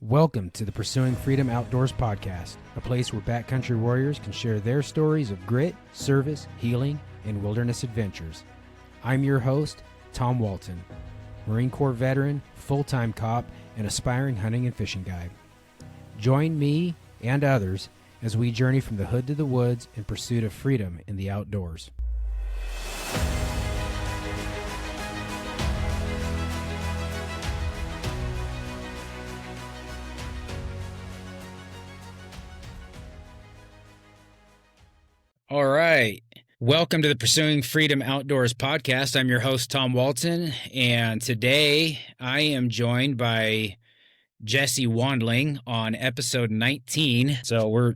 Welcome to the Pursuing Freedom Outdoors podcast, a place where backcountry warriors can share their stories of grit, service, healing, and wilderness adventures. I'm your host, Tom Walton, Marine Corps veteran, full-time cop, and aspiring hunting and fishing guide. Join me and others as we journey from the hood to the woods in pursuit of freedom in the outdoors. All right. Welcome to the Pursuing Freedom Outdoors podcast. I'm your host, Tom Walton, and today I am joined by Jesse Wandling on episode 19. So we're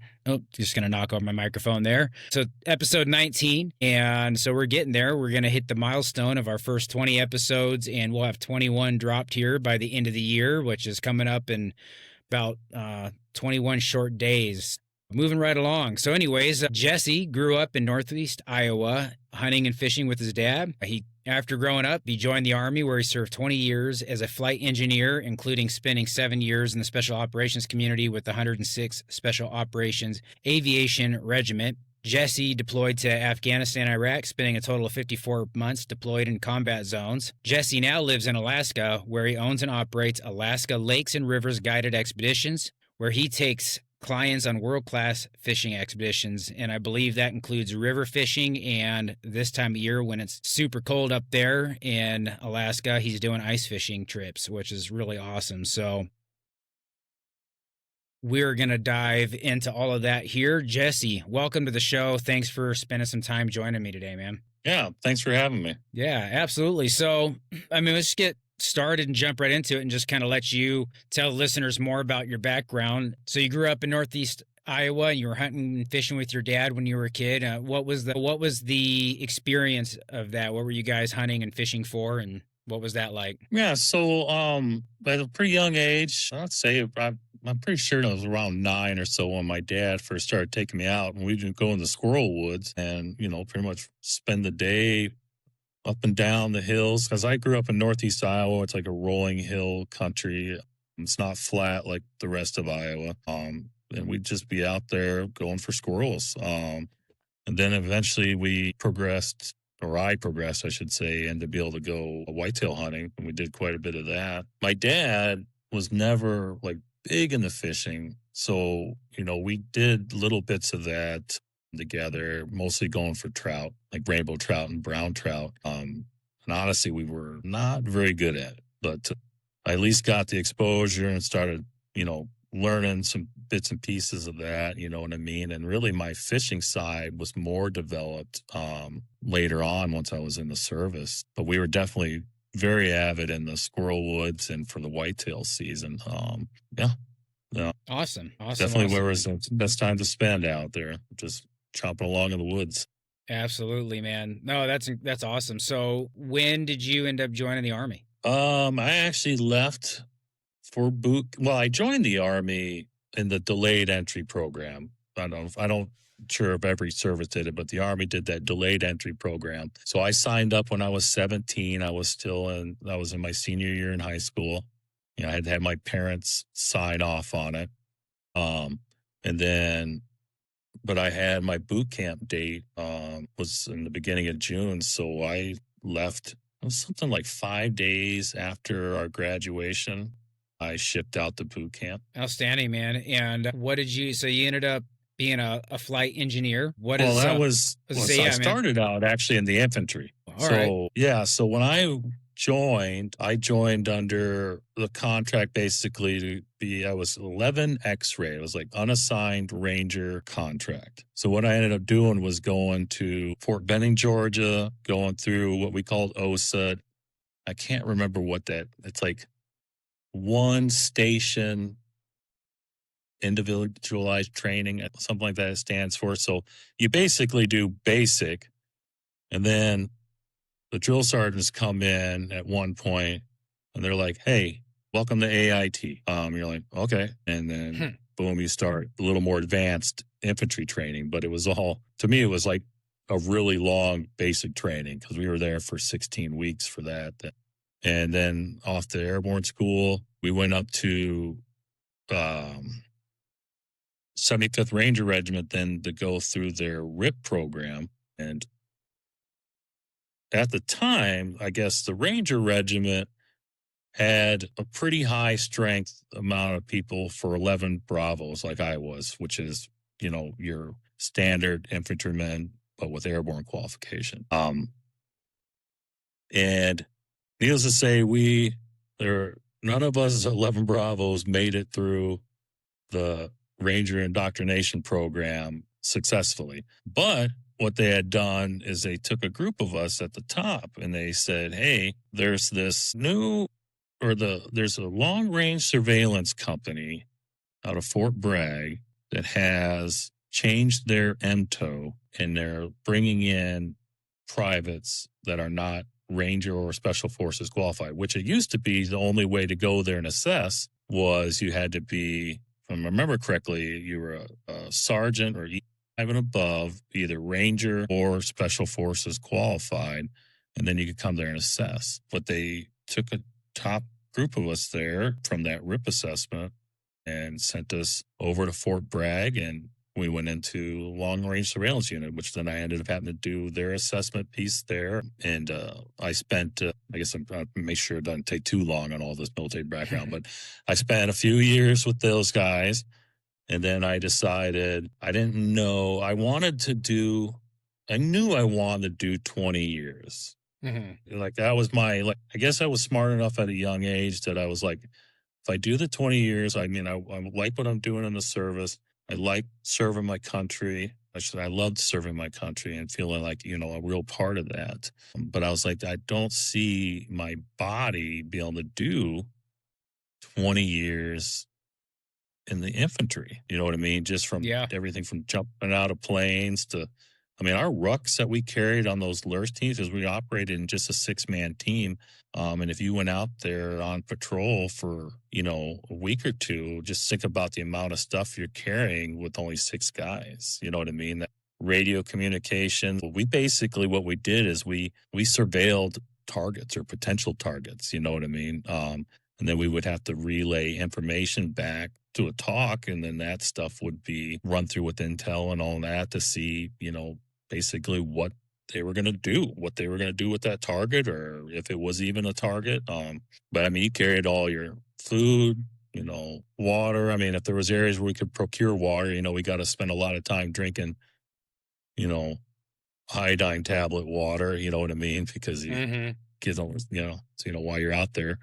just going to knock off my microphone there. So episode 19, and so we're getting there. We're going to hit the milestone of our first 20 episodes, and we'll have 21 dropped here by the end of the year, which is coming up in about 21 short days. Moving right along. So anyways, Jesse grew up in Northeast Iowa, hunting and fishing with his dad. After growing up, he joined the Army, where he served 20 years as a flight engineer, including spending 7 years in the Special Operations community with the 106th Special Operations Aviation Regiment. Jesse deployed to Afghanistan and Iraq, spending a total of 54 months deployed in combat zones. Jesse now lives in Alaska, where he owns and operates Alaska Lakes and Rivers Guided Expeditions, where he takes clients on world-class fishing expeditions, and I believe that includes river fishing, and this time of year when it's super cold up there in Alaska, he's doing ice fishing trips, which is really awesome. So we're going to dive into all of that here. Jesse, welcome to the show. Thanks for spending some time joining me today, man. Yeah, thanks for having me. Yeah, absolutely. So, let's get started and jump right into it and just kind of let you tell listeners more about your background. So you grew up in Northeast Iowa and you were hunting and fishing with your dad when you were a kid. What was the experience of that? What were you guys hunting and fishing for, and what was that like? Yeah, so at a pretty young age, I'd say I'm pretty sure it was around 9 or so when my dad first started taking me out, and we'd go in the squirrel woods and, pretty much spend the day up and down the hills, because I grew up in Northeast Iowa. It's like a rolling hill country. It's not flat like the rest of Iowa. And we'd just be out there going for squirrels. And then eventually I progressed, I should say, and to be able to go whitetail hunting. And we did quite a bit of that. My dad was never like big into fishing. So, we did little bits of that together, mostly going for trout, like rainbow trout and brown trout. And honestly, we were not very good at it, but I at least got the exposure and started, learning some bits and pieces of that, you know what I mean? And really my fishing side was more developed later on once I was in the service. But we were definitely very avid in the squirrel woods and for the whitetail season. Yeah. Awesome. Definitely where was the best time to spend out there, just chopping along in the woods. Absolutely, man. No, that's awesome. So when did you end up joining the Army? I actually left for boot. Well, I joined the Army in the delayed entry program. I don't sure if every service did it, but the Army did that delayed entry program. So I signed up when I was 17. I was in my senior year in high school. I had to have my parents sign off on it. But I had my boot camp date was in the beginning of June. So I left, it was something like 5 days after our graduation. I shipped out the boot camp. Outstanding, man. And so you ended up being a flight engineer. I started out actually in the infantry. So when I joined under the contract basically I was 11 X-ray. It was like unassigned Ranger contract. So what I ended up doing was going to Fort Benning, Georgia, going through what we called OSUT. I can't remember it's like one station individualized training, something like that it stands for. So you basically do basic, and then the drill sergeants come in at one point and they're like, hey, welcome to AIT. You're like, okay. And then boom, you start a little more advanced infantry training. But it was to me, it was like a really long basic training because we were there for 16 weeks for that. And then off to airborne school, we went up to 75th Ranger Regiment then to go through their RIP program. And at the time, I guess the Ranger Regiment had a pretty high strength amount of people for 11 Bravos, like I was, which is, your standard infantryman, but with airborne qualification. And needless to say, none of us 11 Bravos made it through the Ranger indoctrination program successfully. But what they had done is they took a group of us at the top and they said, hey, there's this there's a long range surveillance company out of Fort Bragg that has changed their MTO and they're bringing in privates that are not Ranger or Special Forces qualified, which it used to be the only way to go there and assess was you had to be, if I remember correctly, you were a sergeant or E5 and above, either Ranger or Special Forces qualified, and then you could come there and assess. But they took a top group of us there from that RIP assessment and sent us over to Fort Bragg, and we went into long range surveillance unit, which then I ended up having to do their assessment piece there. And I spent, I guess I'll make sure it doesn't take too long on all this military background, but I spent a few years with those guys. And then I decided I didn't know, I knew I wanted to do 20 years. Mm-hmm. Like that was I guess I was smart enough at a young age that I was like, if I do the 20 years, I like what I'm doing in the service. I like serving my country. I loved serving my country and feeling like, a real part of that. But I was like, I don't see my body being able to do 20 years in the infantry. You know what I mean? Just from everything from jumping out of planes to, our rucks that we carried on those LURS teams, because we operated in just a 6-man team. And if you went out there on patrol for, a week or two, just think about the amount of stuff you're carrying with only 6 guys. You know what I mean? That radio communication. What we did is we surveilled targets or potential targets. You know what I mean? And then we would have to relay information back to a talk, and then that stuff would be run through with intel and all that to see, basically what they were going to do with that target, or if it was even a target. But you carried all your food, water. If there was areas where we could procure water, we got to spend a lot of time drinking, iodine tablet water, you know what I mean? Because kids don't, while you're out there.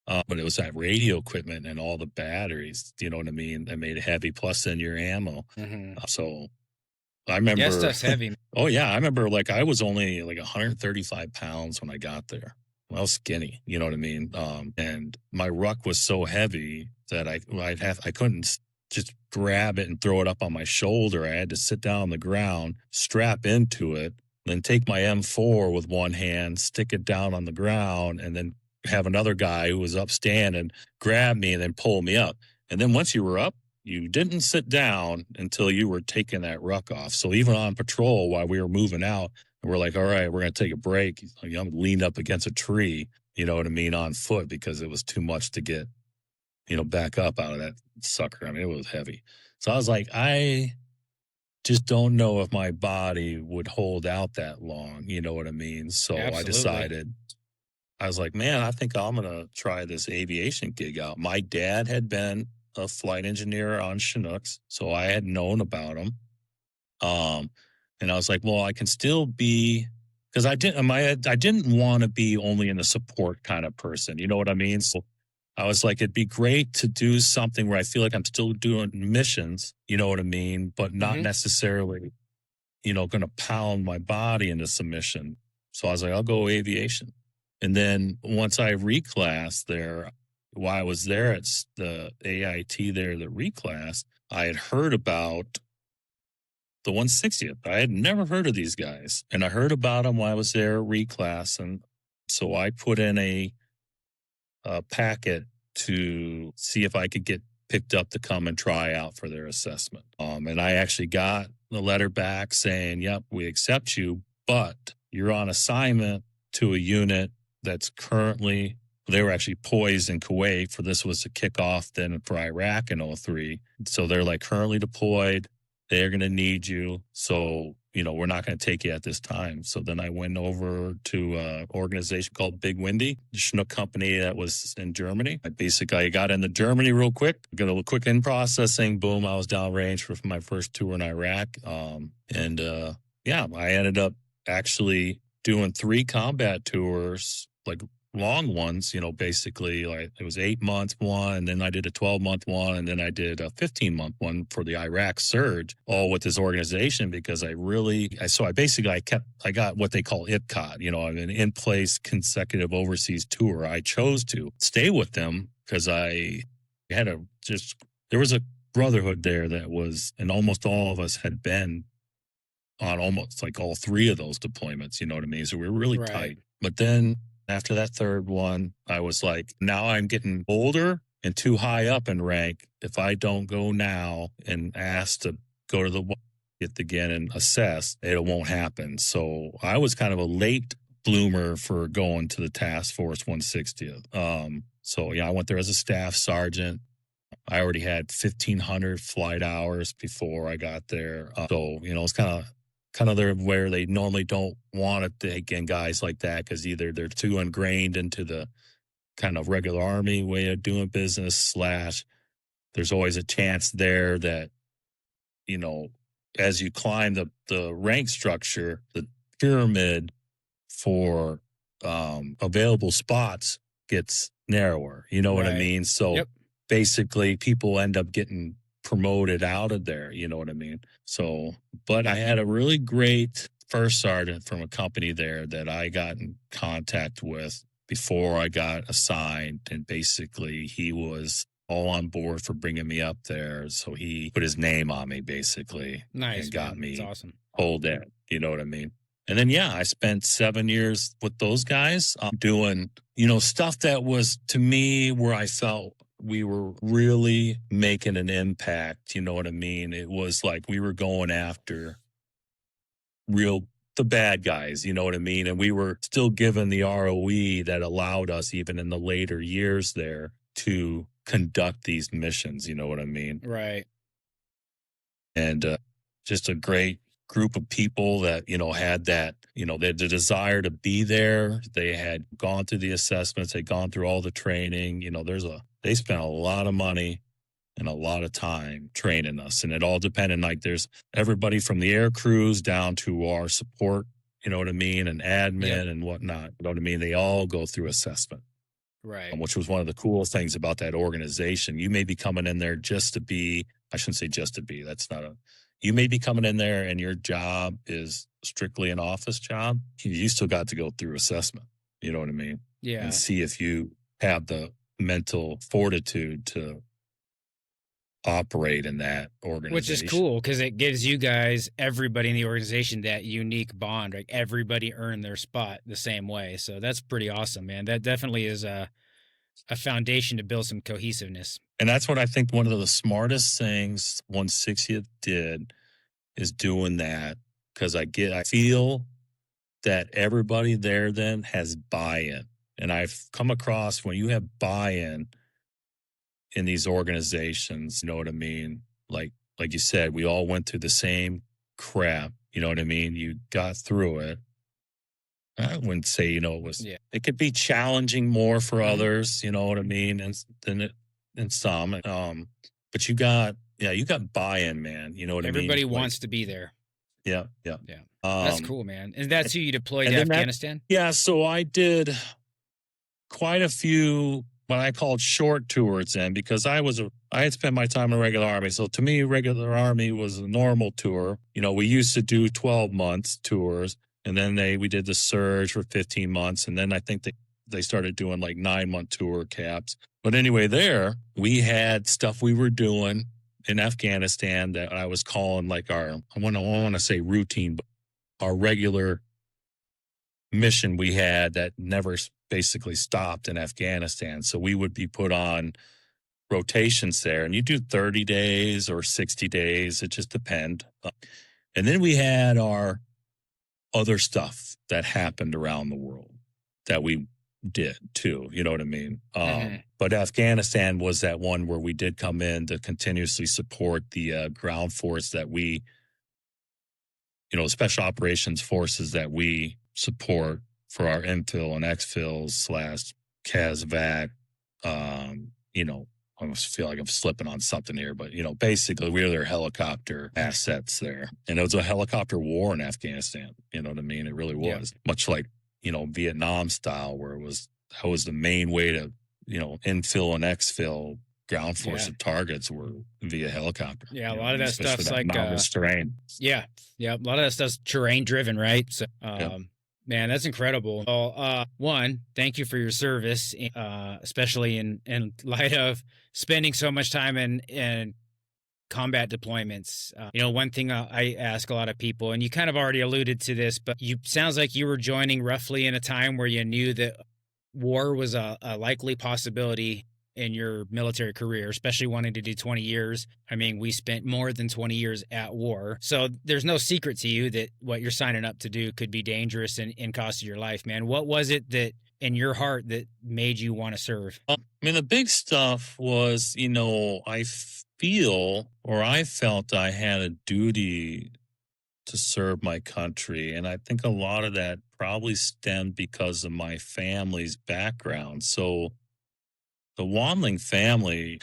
But it was that radio equipment and all the batteries, you know what I mean, that made it heavy, plus then your ammo. So I remember. Yeah, stuff's heavy. Oh, yeah. I remember I was only 135 pounds when I got there. I was skinny, you know what I mean? And my ruck was so heavy that I couldn't just grab it and throw it up on my shoulder. I had to sit down on the ground, strap into it, then take my M4 with one hand, stick it down on the ground, and then have another guy who was up standing grab me and then pull me up. And then once you were up, you didn't sit down until you were taking that ruck off. So even on patrol while we were moving out, we're like, all right, we're going to take a break. I'm leaned up against a tree, you know what I mean, on foot, because it was too much to get, back up out of that sucker. It was heavy. So I was like, I just don't know if my body would hold out that long. You know what I mean? So Absolutely. I decided, I was like, man, I think I'm going to try this aviation gig out. My dad had been a flight engineer on Chinooks, so I had known about him. And I was like, well, I can still be, because I didn't want to be only in the support kind of person. You know what I mean? So I was like, it'd be great to do something where I feel like I'm still doing missions, you know what I mean? But not necessarily, going to pound my body into submission. So I was like, I'll go aviation. And then once I reclassed there, while I was there at the AIT there, the reclass, I had heard about the 160th. I had never heard of these guys. And I heard about them while I was there reclass. And so I put in a packet to see if I could get picked up to come and try out for their assessment. And I actually got the letter back saying, yep, we accept you, but you're on assignment to a unit that's currently They were actually poised in Kuwait for this was a kickoff then for Iraq in 03. So they're like currently deployed. They're going to need you. So, we're not going to take you at this time. So then I went over to an organization called Big Windy, the Chinook company that was in Germany. I got into Germany real quick, got a quick in processing. Boom, I was downrange for my first tour in Iraq. I ended up actually doing 3 combat tours, like long ones, basically like it was 8 months one, and then I did a 12-month one, and then I did a 15-month one for the Iraq surge, all with this organization because I got what they call IPCOT, an in-place consecutive overseas tour. I chose to stay with them because there was a brotherhood there that was, and almost all of us had been on almost like all 3 of those deployments, you know what I mean? So we were really tight. But then after that third one, I was like, now I'm getting older and too high up in rank. If I don't go now and ask to go to the again and assess, it won't happen. So I was kind of a late bloomer for going to the Task Force 160th. I went there as a staff sergeant. I already had 1,500 flight hours before I got there. It's kind of there where they normally don't want to take in guys like that because either they're too ingrained into the kind of regular Army way of doing business / there's always a chance there that, as you climb the rank structure, the pyramid for available spots gets narrower. You know what I mean? So basically people end up getting promoted out of there, you know what I mean? So, but I had a really great first sergeant from a company there that I got in contact with before I got assigned. And basically he was all on board for bringing me up there. So he put his name on me basically. Nice, and got me That's awesome. pulled in, you know what I mean? And then, I spent 7 years with those guys doing, stuff that was to me where I felt we were really making an impact. You know what I mean? It was like we were going after the bad guys, you know what I mean? And we were still given the ROE that allowed us, even in the later years there, to conduct these missions, you know what I mean? Right. And just a great group of people that, had that, they had the desire to be there. They had gone through the assessments, they'd gone through all the training. They spent a lot of money and a lot of time training us. And it all depended, like there's everybody from the air crews down to our support, you know what I mean? And admin and whatnot, you know what I mean? They all go through assessment. Right. Which was one of the cool things about that organization. You may be coming in there just to be, I shouldn't say just to be, you may be coming in there and your job is strictly an office job. You still got to go through assessment, you know what I mean? Yeah. And see if you have the mental fortitude to operate in that organization. Which is cool because it gives you guys, everybody in the organization, that unique bond. Like everybody earned their spot the same way. So that's pretty awesome, man. That definitely is a foundation to build some cohesiveness. And that's what I think one of the smartest things 160th did is doing that, because I feel that everybody there then has buy-in. And I've come across when you have buy-in in these organizations, you know what I mean? Like you said, we all went through the same crap, you know what I mean? You got through it. I wouldn't say, it could be challenging more for others, you know what I mean? And some, but you got buy-in, man. You know what I mean? Everybody wants to be there. Yeah. That's cool, man. And that's who you deployed to Afghanistan? So I did quite a few what I called short tours then, because I had spent my time in regular Army. So to me, regular Army was a normal tour. We used to do 12 months tours, and then we did the surge for 15 months. And then I think they started doing like 9-month tour caps. But anyway, there we had stuff we were doing in Afghanistan that I was calling like I want to say routine, but our regular mission we had that never basically stopped in Afghanistan. So we would be put on rotations there, and you do 30 days or 60 days. It just depends. And then we had our other stuff that happened around the world that we did too. You know what I mean? Hmm. But Afghanistan was that one where we did come in to continuously support the ground force that we, special operations forces that we support for our infill and exfil slash CASVAC. I almost feel like I'm slipping on something here, but basically we were their helicopter assets there, and it was a helicopter war in Afghanistan. You know what I mean? It really Yep. was much like Vietnam style, where that was the main way to infill and exfil ground force Yeah. of targets were via helicopter. Yeah. A You know what lot I of mean? that Especially stuff's that like, mountainous terrain. yeah. Yeah. A lot of that stuff's terrain driven, right? So, Yep. man, that's incredible. Well, one, thank you for your service, especially in light of spending so much time in combat deployments. One thing I ask a lot of people, and you kind of already alluded to this, but you sounds like you were joining roughly in a time where you knew that war was a likely possibility in your military career, especially wanting to do 20 years. I mean, we spent more than 20 years at war. So there's no secret to you that what you're signing up to do could be dangerous and cost you your life, man. What was it that in your heart that made you want to serve? I mean, the big stuff was, I felt I had a duty to serve my country. And I think a lot of that probably stemmed because of my family's background. So the Wandling family,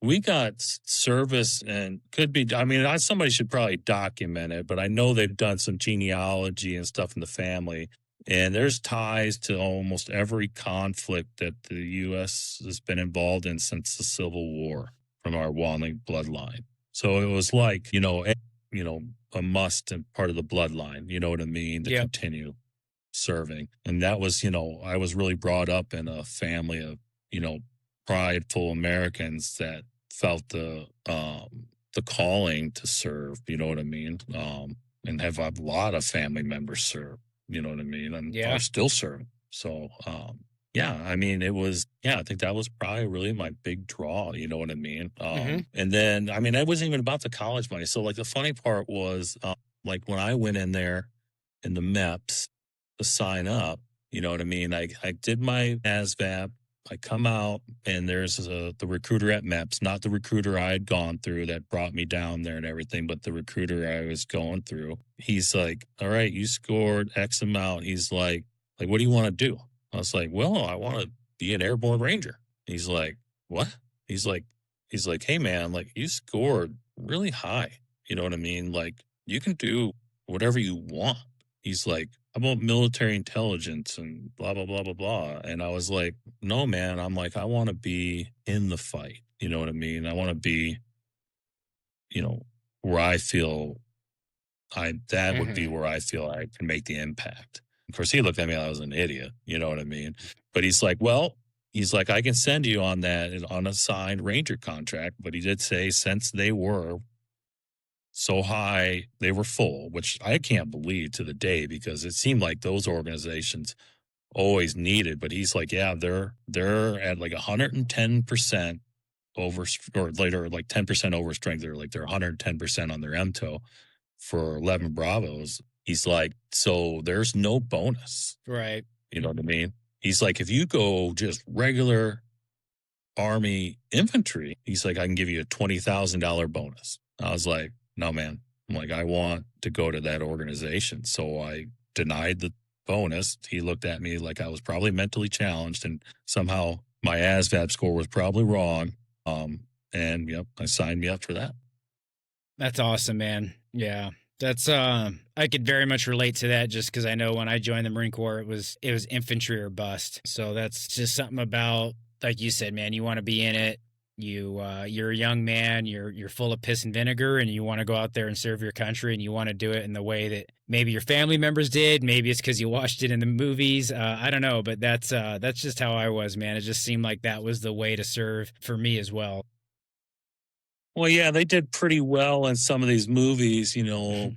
we got service and could be, I mean, somebody should probably document it, but I know they've done some genealogy and stuff in the family. And there's ties to almost every conflict that the U.S. has been involved in since the Civil War from our Wandling bloodline. So it was like, a must and part of the bloodline, you know what I mean, to Yep. continue serving. And that was, I was really brought up in a family of, you know, prideful Americans that felt the calling to serve, you know what I mean? And have a lot of family members serve, you know what I mean, and are Yeah. still serving. So yeah, I mean, I think that was probably really my big draw, you know what I mean? Mm-hmm. And then, I mean, I wasn't even about the college money. So, like, the funny part was, like, when I went in there in the MEPS to sign up, you know what I mean? I did my ASVAB. I come out, and there's the recruiter at MEPS, not the recruiter I had gone through that brought me down there and everything, but the recruiter I was going through. He's like, "All right, you scored X amount." He's like, "What do you want to do?" I was like, "Well, I want to be an airborne ranger." He's like, "What?" He's like, "Hey man, like, you scored really high. You know what I mean? Like, you can do whatever you want." He's like, "How about military intelligence and blah blah blah blah blah?" And I was like, "No, man." I'm like, "I want to be in the fight." You know what I mean? I want to be, you know, where I feel that would be Mm-hmm. where I feel I can make the impact. Of course, he looked at me like I was an idiot. You know what I mean? But he's like, "Well," he's like, "I can send you on that on a signed ranger contract." But he did say, since they were so high, they were full, which I can't believe to the day, because it seemed like those organizations always needed. But he's like, "Yeah, they're at like 110% over, or later, like 10% over strength. They're 110% on their MTO for 11 Bravos." He's like, "So there's no bonus." Right. You know what I mean? He's like, "If you go just regular Army infantry," he's like, "I can give you a $20,000 bonus." I was like, "No, man." I'm like, "I want to go to that organization." So I denied the bonus. He looked at me like I was probably mentally challenged, and somehow my ASVAB score was probably wrong. And yep, I signed me up for that. That's awesome, man. Yeah. That's I could very much relate to that just because I know when I joined the Marine Corps it was infantry or bust. So that's just something about, like you said, man, you want to be in it. You're a young man, you're full of piss and vinegar, and you want to go out there and serve your country, and you want to do it in the way that maybe your family members did. Maybe it's because you watched it in the movies. I don't know, but that's just how I was, man. It just seemed like that was the way to serve for me as well. Well, yeah, they did pretty well in some of these movies,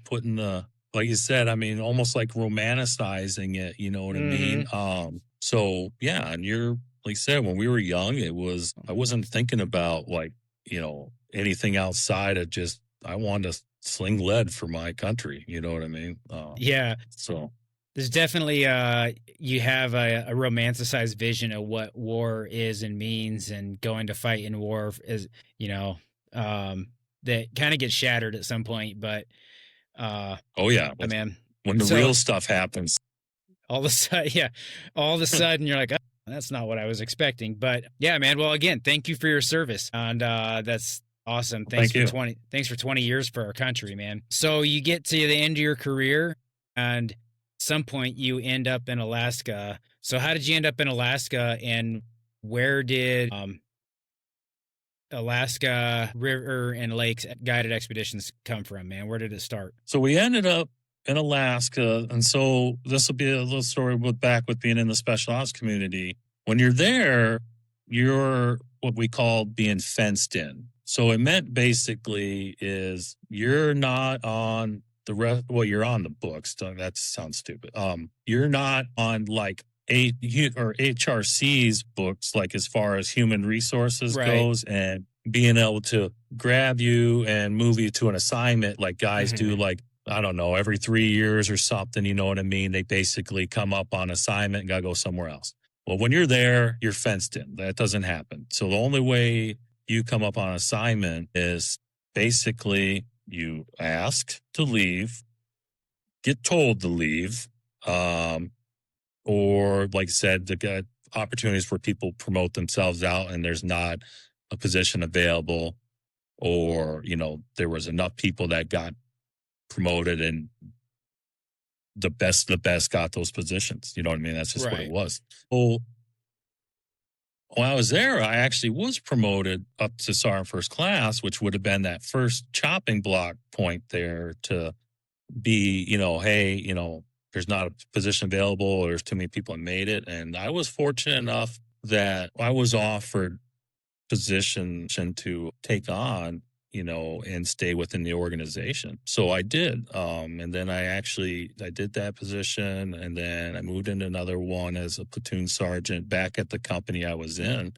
putting like you said, I mean, almost like romanticizing it, you know what I mean? Hmm. So yeah, and like you said, when we were young, I wasn't thinking about, like, anything outside of just, I wanted to sling lead for my country, you know what I mean? Yeah. So There's definitely you have a romanticized vision of what war is and means, and going to fight in war is, you know, um, that kind of gets shattered at some point. But Oh yeah, yeah, man. when the So real stuff happens. all of a sudden, yeah, all of a sudden you're like, oh, that's not what I was expecting. But yeah, man. Well, again, thank you for your service, and that's awesome. Thank you. Thanks for 20 years for our country, man. So you get to the end of your career, and some point you end up in Alaska. So how did you end up in Alaska, and where did Alaska river and lakes guided expeditions come from, man? Where did it start? So we ended up in Alaska, and so this will be a little story with back with being in the special ops community. When you're there, you're what we call being fenced in. So it meant basically is you're not on the rest. Well, you're on the books. That sounds stupid. You're not on like or HRC's books, like as far as human resources Right. goes, and being able to grab you and move you to an assignment like guys do, like I don't know, every 3 years or something, you know what I mean? They basically come up on assignment and got to go somewhere else. Well, when you're there, you're fenced in. That doesn't happen. So the only way you come up on assignment is basically you ask to leave, get told to leave, or like I said, to get opportunities where people promote themselves out and there's not a position available, or there was enough people that got promoted and the best got those positions. You know what I mean? That's just what it Right. was. Well, when I was there, I actually was promoted up to sergeant first class, which would have been that first chopping block point there to be, hey, there's not a position available or there's too many people that made it. And I was fortunate enough that I was offered position to take on, and stay within the organization. So I did. And then I did that position, and then I moved into another one as a platoon sergeant back at the company I was in.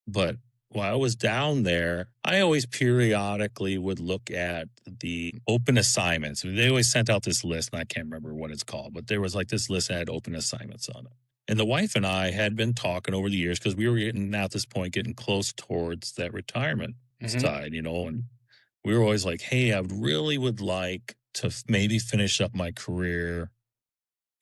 But while I was down there, I always periodically would look at the open assignments. They always sent out this list, and I can't remember what it's called, but there was like this list that had open assignments on it. And the wife and I had been talking over the years because we were getting at this point, getting close towards that retirement side, and we were always like, hey, I would like to maybe finish up my career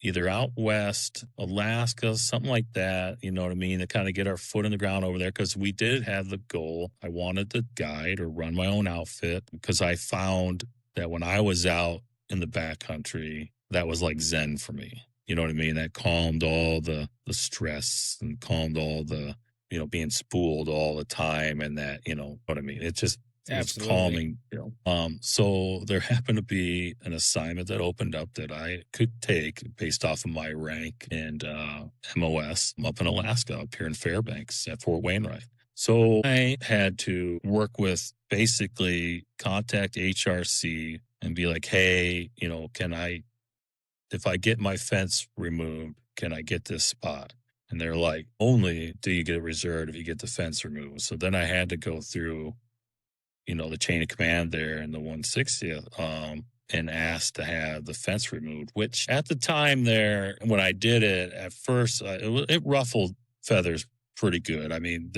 either out west, Alaska, something like that, you know what I mean, to kind of get our foot in the ground over there, because we did have the goal. I wanted to guide or run my own outfit because I found that when I was out in the backcountry, that was like Zen for me. You know what I mean? That calmed all the stress and calmed all the, being spooled all the time, and that, what I mean? It was Absolutely. calming, So there happened to be an assignment that opened up that I could take based off of my rank and MOS up in Alaska, up here in Fairbanks at Fort Wainwright. So I had to work with, basically contact HRC and be like, hey, if I get my fence removed, can I get this spot? And they're like, only do you get it reserved if you get the fence removed. So then I had to go through the chain of command there in the 160th, and asked to have the fence removed, which at the time there, when I did it at first, it ruffled feathers pretty good. I mean,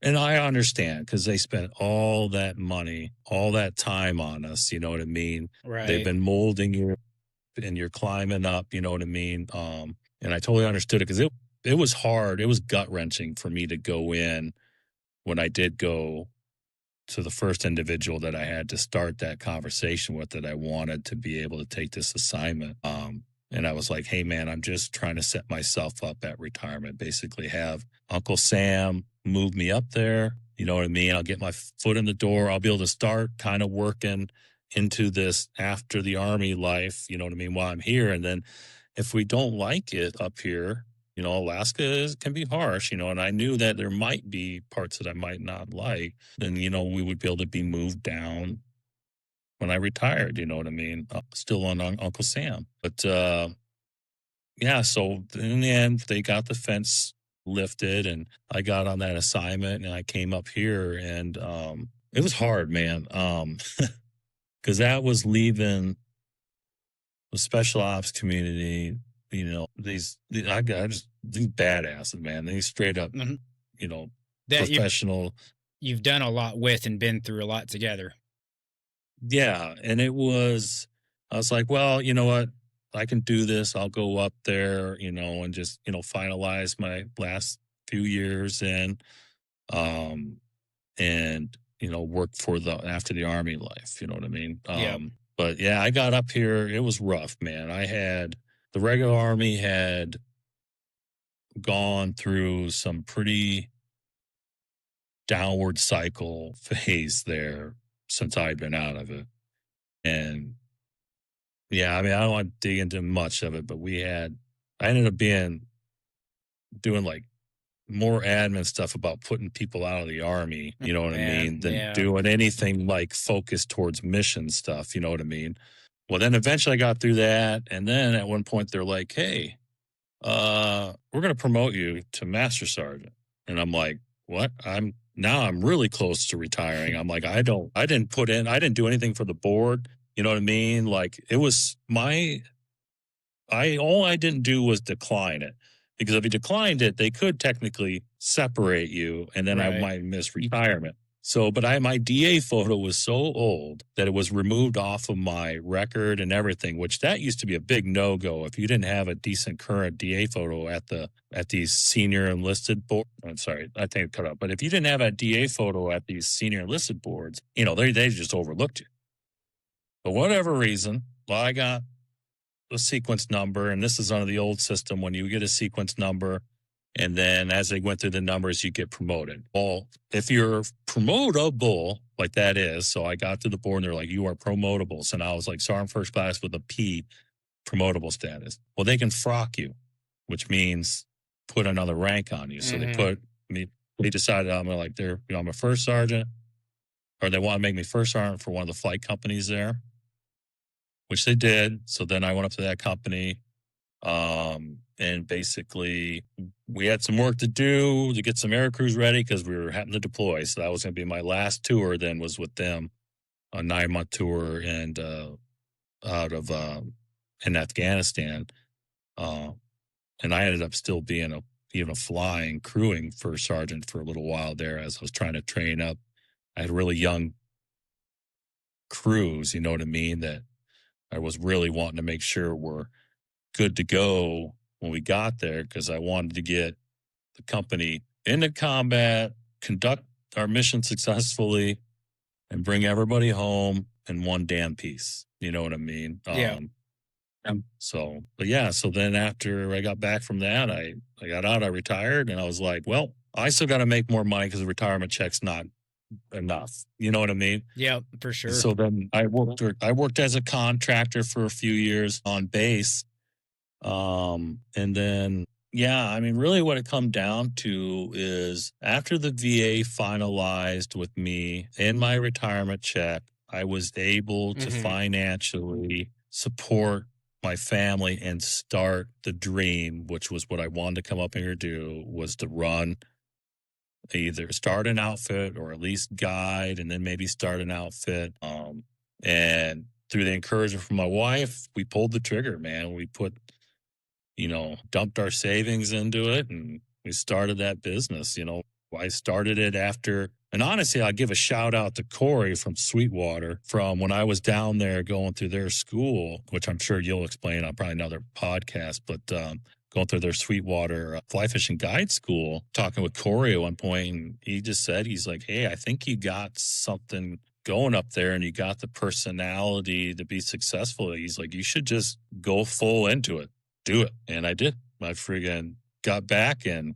and I understand because they spent all that money, all that time on us, you know what I mean? They've Right. been molding you and you're climbing up, you know what I mean? And I totally understood it because it was hard. It was gut wrenching for me to go in when I did go to the first individual that I had to start that conversation with, that I wanted to be able to take this assignment. And I was like, hey, man, I'm just trying to set myself up at retirement, basically have Uncle Sam move me up there. You know what I mean? I'll get my foot in the door. I'll be able to start kind of working into this after the Army life, you know what I mean, while I'm here. And then if we don't like it up here, Alaska can be harsh, and I knew that there might be parts that I might not like. Then, we would be able to be moved down when I retired, you know what I mean? Still on Uncle Sam. But yeah, so in the end, they got the fence lifted and I got on that assignment and I came up here, and it was hard, man. Because that was leaving the special ops community, these I just these badasses, man. These straight up, Mhm. you know, That professional. you've done a lot with and been through a lot together. Yeah, and I was like, well, you know what? I can do this. I'll go up there, and just, finalize my last few years um, and, work for after the army life. You know what I mean? Yeah. But yeah, I got up here. It was rough, man. The regular army had gone through some pretty downward cycle phase there since I'd been out of it. And yeah, I mean, I don't want to dig into much of it, but I ended up doing like more admin stuff about putting people out of the army, you know what I Man, mean, than yeah. doing anything like focused towards mission stuff, you know what I mean? Well, then eventually I got through that. And then at one point they're like, hey, we're going to promote you to master sergeant. And I'm like, what? I'm really close to retiring. I'm like, I didn't do anything for the board. You know what I mean? Like it was all I didn't do was decline it, because if you declined it, they could technically separate you, and then I Right. might miss retirement. So, but my DA photo was so old that it was removed off of my record and everything, which that used to be a big no go if you didn't have a decent current DA photo at these senior enlisted board. I'm sorry, I think it cut out. But if you didn't have a DA photo at these senior enlisted boards, they just overlooked you. For whatever reason, well, I got a sequence number, and this is under the old system when you get a sequence number, and then as they went through the numbers, you get promoted. Well, if you're promotable, like that is, so I got to the board and they're like, you are promotables. And I was like, Sergeant First Class with a P, promotable status. Well, they can frock you, which means put another rank on you. So they decided I'm a first sergeant, or they want to make me first sergeant for one of the flight companies there, which they did. So then I went up to that company, and basically we had some work to do to get some air crews ready because we were having to deploy. So that was going to be my last tour. Then was with them, a 9-month tour, and out of in Afghanistan, uh, and I ended up still being even a flying crewing first sergeant for a little while there as I was trying to train up. I had really young crews, you know what I mean, that I was really wanting to make sure were good to go when we got there, because I wanted to get the company into combat, conduct our mission successfully, and bring everybody home in one damn piece. You know what I mean? Yeah. But yeah, so then after I got back from that, I got out, I retired, and I was like, well, I still got to make more money because the retirement check's not enough. You know what I mean? Yeah, for sure. So then I worked as a contractor for a few years on base. And then, yeah, I mean, really what it come down to is after the VA finalized with me in my retirement check, I was able to financially support my family and start the dream, which was what I wanted to come up here to do, was to either start an outfit or at least guide, and then maybe start an outfit. And through the encouragement from my wife, we pulled the trigger, man. We dumped our savings into it, and we started that business. I started it after, and honestly, I'll give a shout out to Corey from Sweetwater from when I was down there going through their school, which I'm sure you'll explain on probably another podcast, but going through their Sweetwater fly fishing guide school, talking with Corey at one point, and he just said, he's like, hey, I think you got something going up there and you got the personality to be successful. He's like, you should just go full into it. Do it. And I did. I friggin' got back, and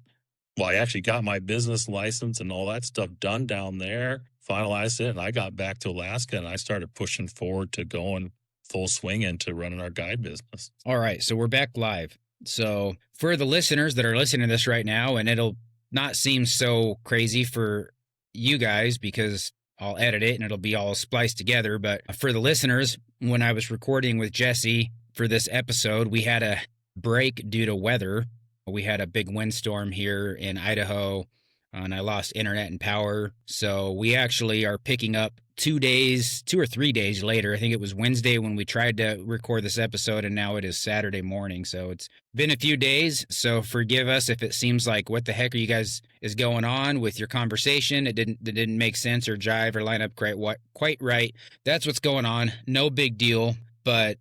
I actually got my business license and all that stuff done down there, finalized it, and I got back to Alaska, and I started pushing forward to going full swing into running our guide business. All right, so we're back live. So for the listeners that are listening to this right now, and it'll not seem so crazy for you guys because I'll edit it and it'll be all spliced together, but for the listeners, when I was recording with Jesse for this episode, we had a break due to weather. We had a big windstorm here in Idaho and I lost internet and power. So we actually are picking up 2 days, 2 or 3 days later. I think it was Wednesday when we tried to record this episode, and now it is Saturday morning. So it's been a few days. So forgive us if it seems like what the heck are you guys is going on with your conversation? It didn't make sense or jive or line up quite right. That's what's going on. No big deal. But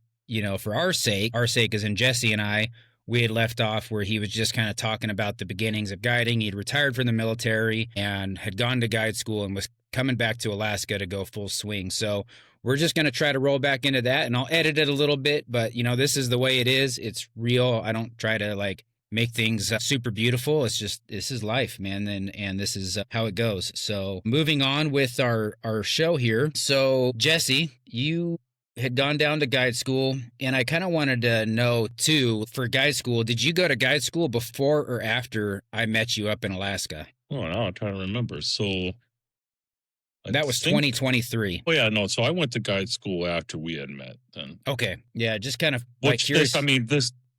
for our sake is in Jesse and I, we had left off where he was just kind of talking about the beginnings of guiding. He'd retired from the military and had gone to guide school and was coming back to Alaska to go full swing. So we're just going to try to roll back into that, and I'll edit it a little bit, but this is the way it is. It's real. I don't try to like make things super beautiful. It's just, this is life, man. And this is how it goes. So moving on with our show here. So Jesse, you had gone down to guide school, and I kind of wanted to know too, for guide school, did you go to guide school before or after I met you up in Alaska? Oh, now I'm trying to remember. So That was 2023. Oh yeah, no. So I went to guide school after we had met. Then Okay, yeah, just kind of like curious.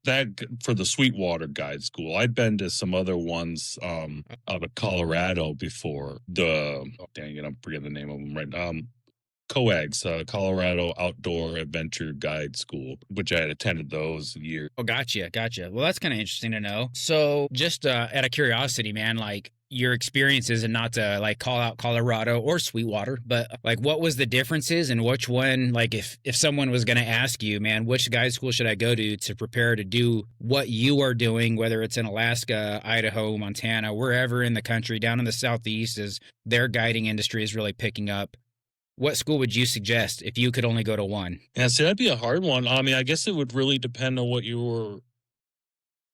That for the Sweetwater guide school. I'd been to some other ones out of Colorado before. Dang it, I'm forgetting the name of them right. COAGs, Colorado Outdoor Adventure Guide School, which I had attended those years. Oh, gotcha. Well, that's kind of interesting to know. So, just out of curiosity, man, like your experiences, and not to like call out Colorado or Sweetwater, but like what was the differences, and which one, like if someone was going to ask you, man, which guide school should I go to prepare to do what you are doing, whether it's in Alaska, Idaho, Montana, wherever in the country, down in the Southeast, as their guiding industry is really picking up. What school would you suggest if you could only go to one? Yeah, see, that'd be a hard one. I mean, I guess it would really depend on what you were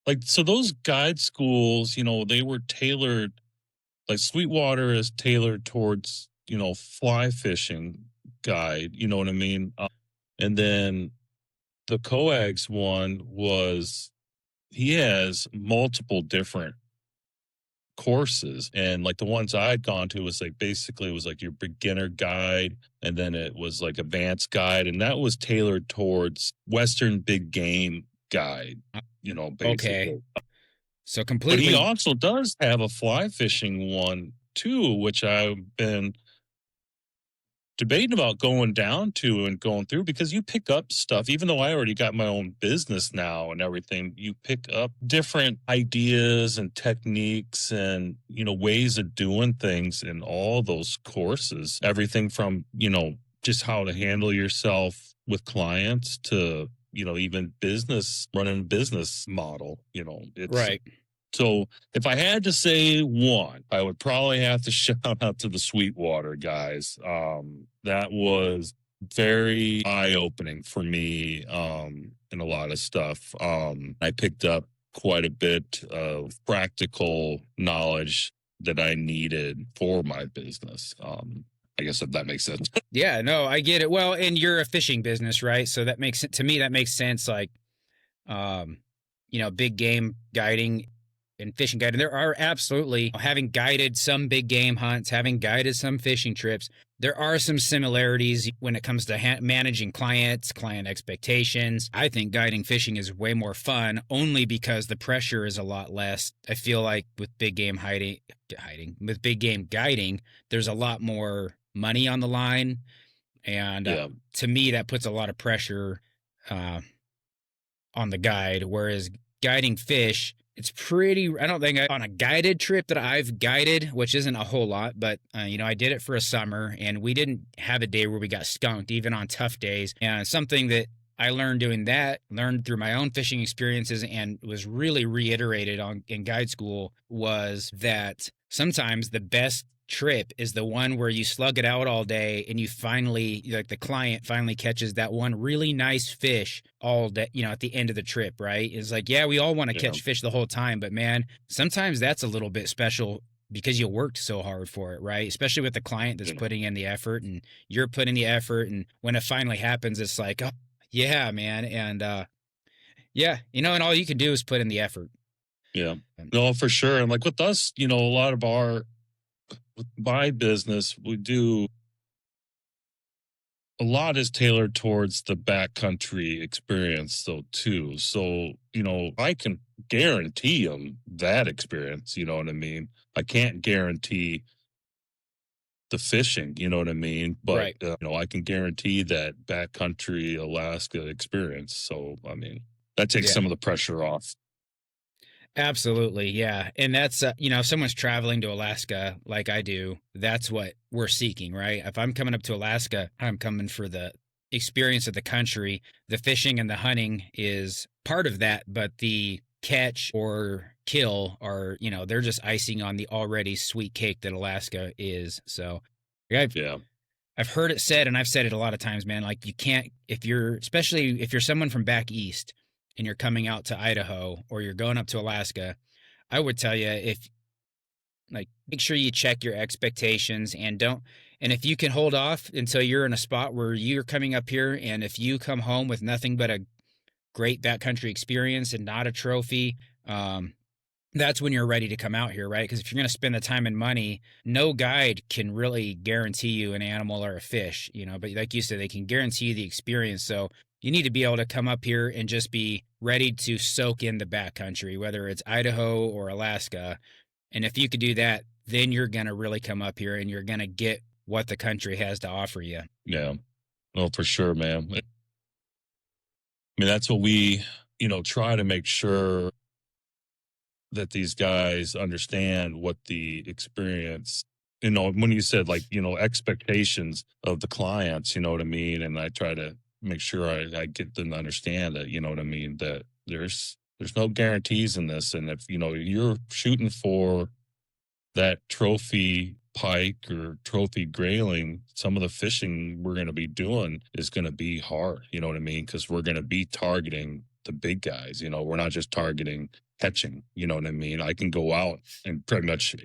like. So those guide schools, they were tailored. Like Sweetwater is tailored towards, fly fishing guide. You know what I mean? And then the COAGs one he has multiple different courses, and like the ones I'd gone to was like basically it was like your beginner guide, and then it was like advanced guide, and that was tailored towards Western big game guide, basically. Okay. So But completely. he also does have a fly fishing one too, which I've been debating about going down to and going through, because you pick up stuff, even though I already got my own business now and everything, you pick up different ideas and techniques and, ways of doing things in all those courses. Everything from, just how to handle yourself with clients to, even running a business model, it's Right. So if I had to say one, I would probably have to shout out to the Sweetwater guys. That was very eye-opening for me in a lot of stuff. I picked up quite a bit of practical knowledge that I needed for my business. I guess if that makes sense. Yeah, no, I get it. Well, and you're a fishing business, right? So that makes it, to me, that makes sense. Like, big game guiding and fishing guiding. There are absolutely, having guided some big game hunts, having guided some fishing trips, there are some similarities when it comes to managing client expectations. I think guiding fishing is way more fun, only because the pressure is a lot less. I feel like with big game with big game guiding, there's a lot more money on the line. And to me, that puts a lot of pressure on the guide. Whereas guiding fish, it's pretty, I don't think on a guided trip that I've guided, which isn't a whole lot, but, I did it for a summer, and we didn't have a day where we got skunked, even on tough days. And something that I learned through my own fishing experiences, and was really reiterated in guide school, was that sometimes the best trip is the one where you slug it out all day, and you finally, like, the client finally catches that one really nice fish all day, at the end of the trip, right? It's like, yeah, we all want to catch fish the whole time, but man, sometimes that's a little bit special because you worked so hard for it, right? Especially with the client that's putting in the effort, and you're putting the effort, and when it finally happens, it's like, oh yeah, man. And and all you can do is put in the effort. Yeah, no, for sure. And like with us, a lot of with my business, we do a lot is tailored towards the backcountry experience though too. So, I can guarantee them that experience, you know what I mean? I can't guarantee the fishing, you know what I mean? But, Right. I can guarantee that backcountry Alaska experience. So, I mean, that takes Yeah. some of the pressure off. Absolutely, yeah, and that's, if someone's traveling to Alaska like I do, that's what we're seeking, right? If I'm coming up to Alaska, I'm coming for the experience of the country. The fishing and the hunting is part of that, but the catch or kill are, they're just icing on the already sweet cake that Alaska is. So, yeah, Yeah. I've heard it said, and I've said it a lot of times, man. Like you can't, especially if you're someone from back east and you're coming out to Idaho or you're going up to Alaska, I would tell you if like make sure you check your expectations and don't. And if you can hold off until you're in a spot where you're coming up here, and if you come home with nothing but a great backcountry experience and not a trophy, um, that's when you're ready to come out here, right? Because if you're going to spend the time and money, no guide can really guarantee you an animal or a fish, but like you said, they can guarantee you the experience. So you need to be able to come up here and just be ready to soak in the backcountry, whether it's Idaho or Alaska. And if you could do that, then you're going to really come up here and you're going to get what the country has to offer you. Yeah. Oh, for sure, man. I mean, that's what we, try to make sure that these guys understand what the experience, when you said like, expectations of the clients, you know what I mean? And I try to make sure I get them to understand that, you know what I mean, that there's no guarantees in this. And if, you're shooting for that trophy pike or trophy grayling, some of the fishing we're going to be doing is going to be hard. You know what I mean? Because we're going to be targeting the big guys. We're not just targeting catching. You know what I mean? I can go out and pretty much,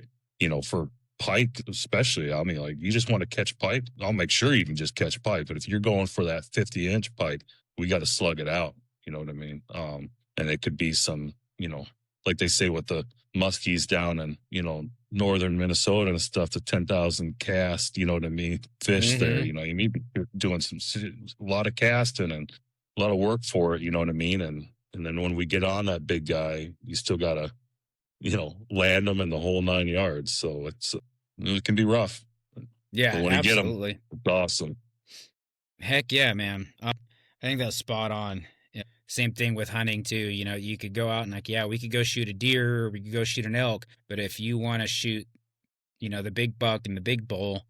for pike especially. I mean, like you just want to catch pike. I'll make sure you can just catch pike. But if you're going for that 50-inch pike, we got to slug it out. You know what I mean? And it could be some, like they say with the muskies down in, northern Minnesota and stuff, the 10,000 cast, you know what I mean? Fish there, Mm-hmm. you need to be doing a lot of casting and a lot of work for it, you know what I mean? And then when we get on that big guy, you still got to, land them in the whole 9 yards. So it can be rough. But Yeah, when you get them, absolutely. it's awesome. Heck yeah, man. I think that's spot on. Yeah. Same thing with hunting too. You could go out and like, yeah, we could go shoot a deer or we could go shoot an elk. But if you want to shoot, the big buck and the big bull,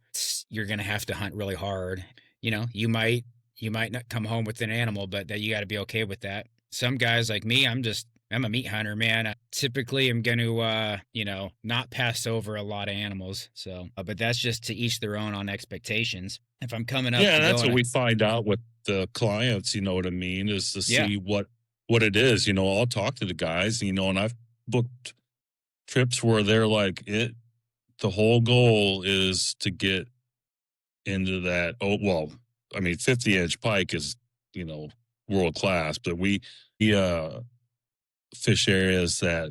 you're gonna have to hunt really hard. You might not come home with an animal, but that you got to be okay with that. Some guys like me, I'm a meat hunter, man. I typically am going to, not pass over a lot of animals. So, but that's just to each their own on expectations. If I'm coming up Yeah, to and go that's on what a, we find out with the clients, you know what I mean, is to yeah, see what it is. I'll talk to the guys, and I've booked trips where they're like, the whole goal is to get into that. Oh, well, I mean, 50-inch pike is, you know, world class, but we fish areas that,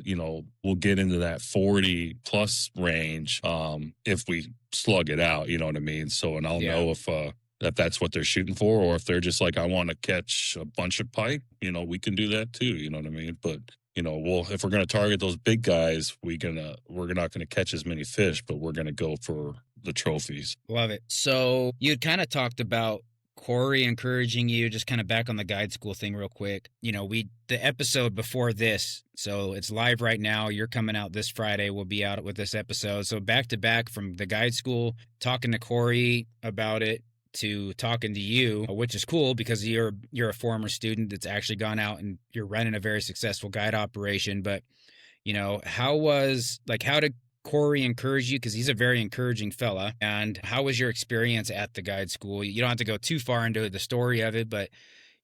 will get into that 40 plus range if we slug it out, you know what I mean? So, and I'll yeah, know if that's what they're shooting for, or if they're just like, I want to catch a bunch of pike, we can do that too, you know what I mean? But well, if we're going to target those big guys, we're not going to catch as many fish, but we're going to go for the trophies. love it. So you kind of talked about Corey encouraging you, just kind of back on the guide school thing real quick. The episode before this, so it's live right now. You're coming out this Friday. We'll be out with this episode. So back to back from the guide school, talking to Corey about it to talking to you, which is cool because you're a former student that's actually gone out and you're running a very successful guide operation. But how did Corey encourage you? Because he's a very encouraging fella. And how was your experience at the guide school? You don't have to go too far into the story of it, but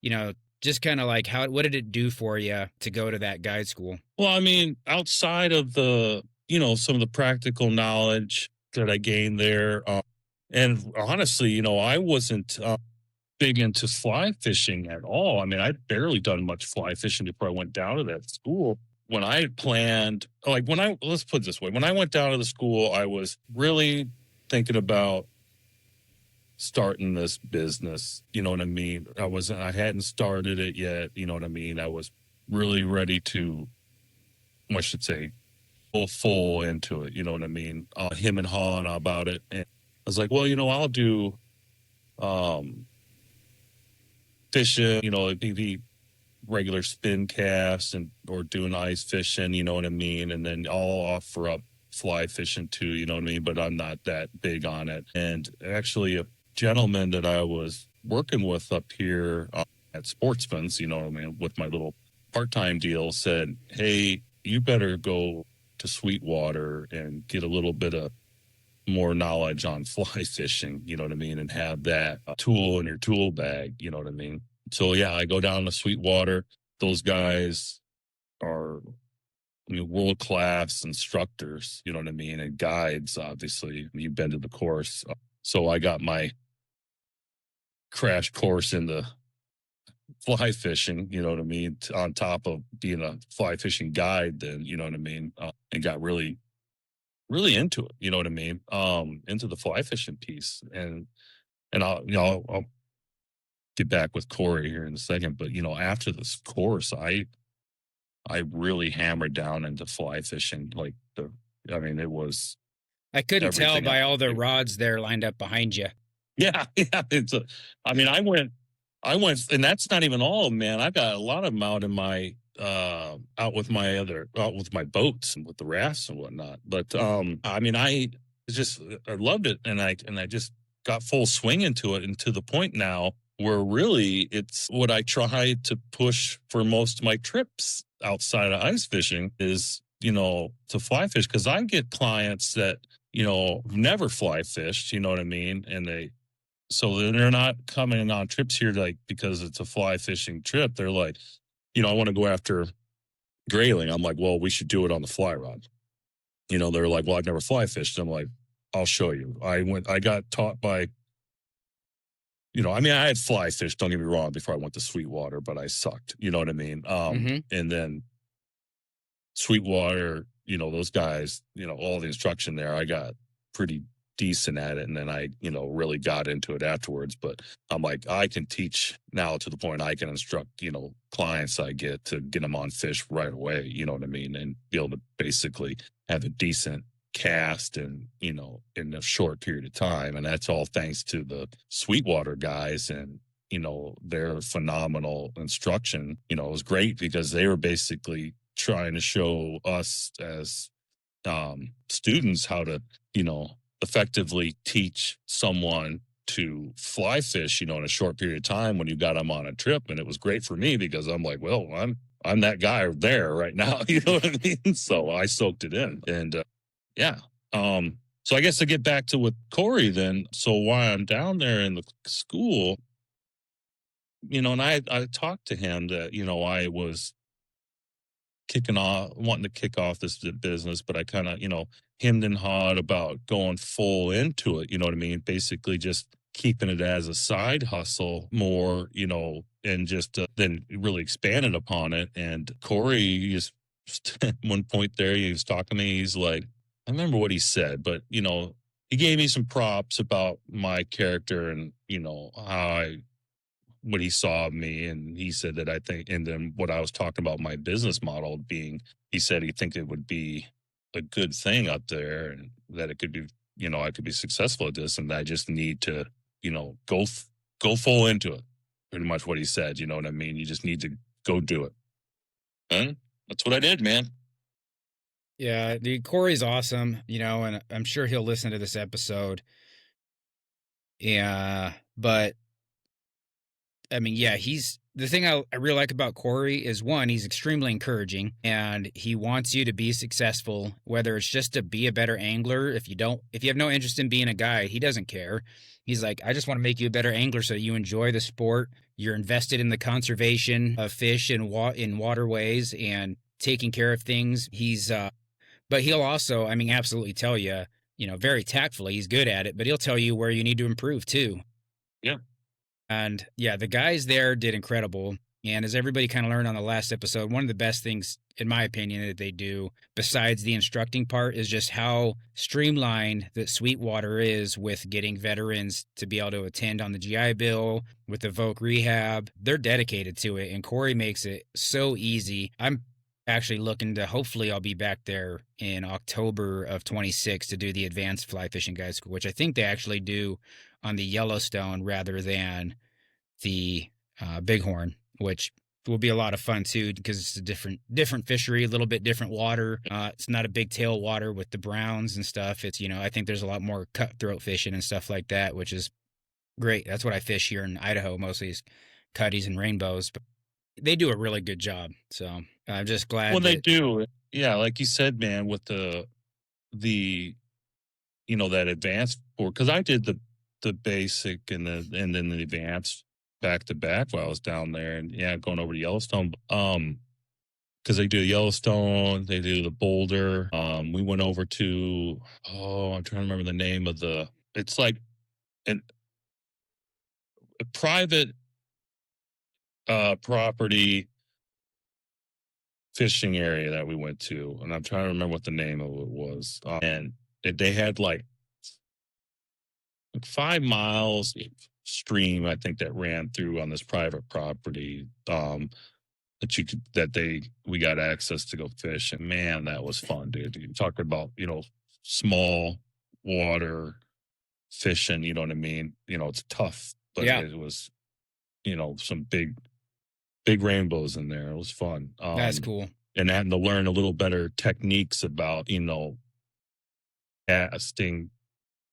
you know, just kind of like what did it do for you to go to that guide school? Well, I mean, outside of some of the practical knowledge that I gained there, and honestly, I wasn't big into fly fishing at all. I mean, I'd barely done much fly fishing before I went down to that school. When I planned, like let's put it this way, when I went down to the school, I was really thinking about starting this business. You know what I mean? I hadn't started it yet. You know what I mean? I was really ready to, I should say, go full into it. You know what I mean? Him and hawing about it. And I was like, well, I'll do fishing, maybe regular spin casts and or doing ice fishing, you know what I mean? And then I'll offer up fly fishing too, you know what I mean? But I'm not that big on it. And actually, a gentleman that I was working with up here at Sportsman's, you know what I mean, with my little part-time deal, said, hey, you better go to Sweetwater and get a little bit of more knowledge on fly fishing, you know what I mean, and have that tool in your tool bag, you know what I mean. So yeah, I go down to Sweetwater. Those guys are world class instructors, you know what I mean, and guides. Obviously, you've been to the course, so I got my crash course in the fly fishing, you know what I mean, on top of being a fly fishing guide. Then you know what I mean, and got really into it, you know what I mean, into the fly fishing piece. And I'll get back with Corey here in a second, but after this course, I really hammered down into fly fishing. It was I couldn't tell everything. by all the rods there lined up behind you. Yeah, yeah. I went, and that's not even all, man. I got a lot of them out in my out with my boats and with the rafts and whatnot. But I loved it, and I just got full swing into it, and to the point now where really it's what I try to push for most of my trips outside of ice fishing is, to fly fish. Cause I get clients that, never fly fished, you know what I mean? And so they're not coming on trips here, like, because it's a fly fishing trip. They're like, I want to go after grayling. I'm like, well, we should do it on the fly rod. They're like, well, I've never fly fished. I'm like, I'll show you. I got taught by, I had fly fish, don't get me wrong, before I went to Sweetwater, but I sucked, you know what I mean? And then Sweetwater, those guys, all the instruction there, I got pretty decent at it. And then I, really got into it afterwards. But I'm like, I can teach now to the point I can instruct, clients I get to get them on fish right away, you know what I mean? And be able to basically have a decent cast and, in a short period of time. And that's all thanks to the Sweetwater guys and, their phenomenal instruction. It was great because they were basically trying to show us as students how to, effectively teach someone to fly fish, in a short period of time when you got them on a trip. And it was great for me because I'm like, well, I'm that guy there right now. You know what I mean? So I soaked it in. And yeah. So I guess to get back to with Corey then, so while I'm down there in the school, and I talked to him that, I was wanting to kick off this business, but I kind of, hemmed and hawed about going full into it. You know what I mean? Basically just keeping it as a side hustle more, and just then really expanded upon it. And Corey just at one point there, he was talking to me. He's like, I remember what he said, but he gave me some props about my character and, what he saw of me. And he said that I think, and then what I was talking about my business model being, he said he think it would be a good thing up there and that it could be, I could be successful at this. And I just need to, go full into it. Pretty much what he said, you know what I mean? You just need to go do it. And that's what I did, man. Yeah, dude, Corey's awesome, and I'm sure he'll listen to this episode. Yeah, but I mean, yeah, he's the thing I really like about Corey is one, he's extremely encouraging and he wants you to be successful, whether it's just to be a better angler. If you have no interest in being a guide, he doesn't care. He's like, I just want to make you a better angler so you enjoy the sport. You're invested in the conservation of fish in waterways and taking care of things. But he'll also, I mean, absolutely tell you, very tactfully, he's good at it, but he'll tell you where you need to improve too. Yeah. And yeah, the guys there did incredible. And as everybody kind of learned on the last episode, one of the best things, in my opinion, that they do, besides the instructing part, is just how streamlined that Sweetwater is with getting veterans to be able to attend on the GI Bill, with the Voc Rehab. They're dedicated to it, and Corey makes it so easy. I'm actually looking to, hopefully I'll be back there in October of 26 to do the advanced fly fishing guide school, which I think they actually do on the Yellowstone rather than the Bighorn, which will be a lot of fun too because it's a different fishery, a little bit different water. It's not a big tail water with the browns and stuff. It's, I think there's a lot more cutthroat fishing and stuff like that, which is great. That's what I fish here in Idaho, mostly is cutties and rainbows, but they do a really good job. So I'm just Well, glad they that, do. Yeah, like you said, man, with the that advanced for, because I did the basic and then the advanced back to back while I was down there, and yeah, going over to Yellowstone. Because they do Yellowstone, they do the Boulder. We went over to, I'm trying to remember the name of it's like an, a private property fishing area that we went to, and I'm trying to remember what the name of it was. And they had like 5 miles stream, I think, that ran through on this private property. We got access to go fish, and man, that was fun, dude. You talk about small water fishing, you know what I mean? It's tough, but yeah, it was some big rainbows in there. It was fun. that's cool. And having to learn a little better techniques about casting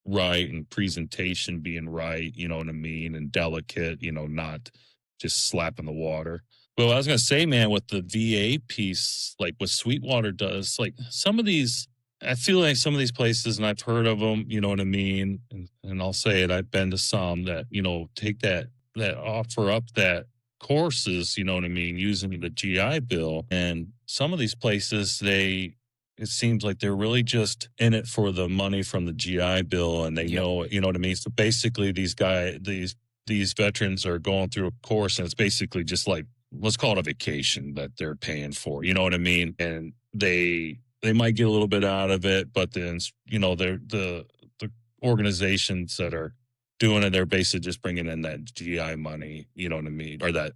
right and presentation being right, you know what I mean, and delicate, not just slapping the water. Well, I was gonna say, man, with the VA piece, like what Sweetwater does, like some of these, I feel like some of these places, and I've heard of them, you know what I mean, and I'll say it, I've been to some that take that offer up that courses, you know what I mean, using the GI Bill, and some of these places it seems like they're really just in it for the money from the GI Bill, and they Yep. know it, you know what I mean. So basically, these veterans are going through a course, and it's basically just like, let's call it a vacation that they're paying for. You know what I mean? And they might get a little bit out of it, but then they're the organizations that are doing it, they're basically just bringing in that GI money. You know what I mean? Or that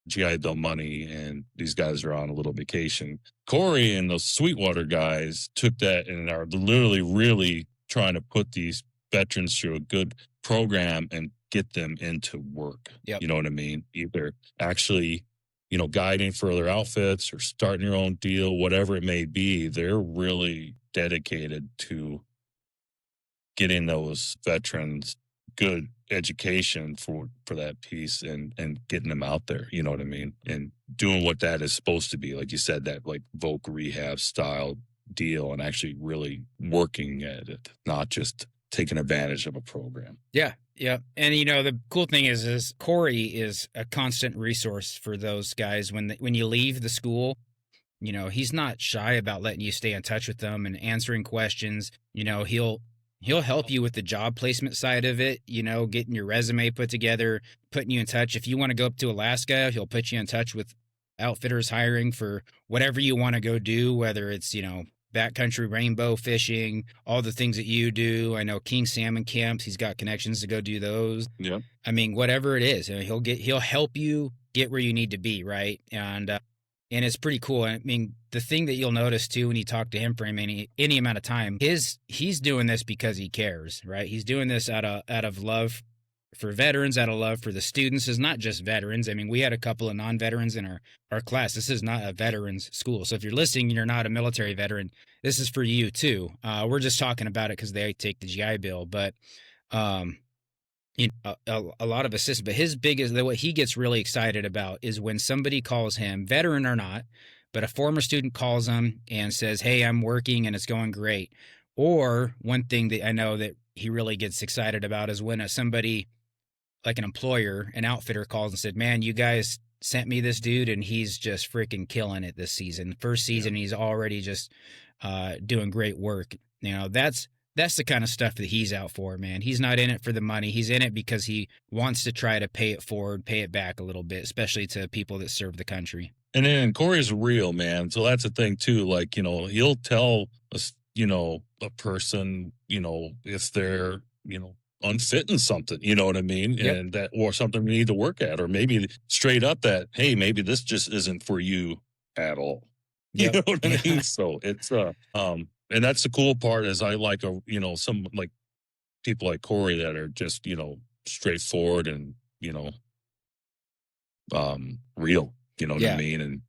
GI Bill money, and these guys are on a little vacation. Corey and those Sweetwater guys took that and are literally really trying to put these veterans through a good program and get them into work. Yep. You know what I mean? Either actually, guiding for their outfits or starting your own deal, whatever it may be. They're really dedicated to getting those veterans good education for that piece, and getting them out there, you know what I mean, and doing what that is supposed to be, like you said, that like Voc Rehab style deal, and actually really working at it, not just taking advantage of a program. Yeah, yeah. And the cool thing is Corey is a constant resource for those guys when you leave the school. He's not shy about letting you stay in touch with them and answering questions. He'll help you with the job placement side of it, getting your resume put together, putting you in touch. If you want to go up to Alaska, he'll put you in touch with outfitters hiring for whatever you want to go do, whether it's, backcountry rainbow fishing, all the things that you do. I know King Salmon Camps, he's got connections to go do those. Yeah. I mean, whatever it is, he'll help you get where you need to be, right? And it's pretty cool. I mean, the thing that you'll notice too when you talk to him for any amount of time is he's doing this because he cares, right? He's doing this out of love for veterans, out of love for the students. Is not just veterans. I mean, we had a couple of non-veterans in our class. This is not a veterans school. So if you're listening and you're not a military veteran, this is for you too. We're just talking about it because they take the GI Bill, but a lot of assistance. But his biggest, what he gets really excited about is when somebody calls him, veteran or not, but a former student calls him and says, "Hey, I'm working and it's going great." Or one thing that I know that he really gets excited about is when somebody like an employer, an outfitter calls and said, "Man, you guys sent me this dude and he's just freaking killing it this season. First season, he's already just doing great work." That's That's the kind of stuff that he's out for, man. He's not in it for the money. He's in it because he wants to try to pay it forward, pay it back a little bit, especially to people that serve the country. And then Corey's real, man. So that's the thing too. Like, he'll tell us, a person, if they're, unfit in something, you know what I mean? Yep. And that, or something we need to work at, or maybe straight up that, hey, maybe this just isn't for you at all. You Yep. know what I Yeah. mean? So it's, and that's the cool part is I like some like people like Corey that are just, straightforward and, real, you know what I Yeah. mean? And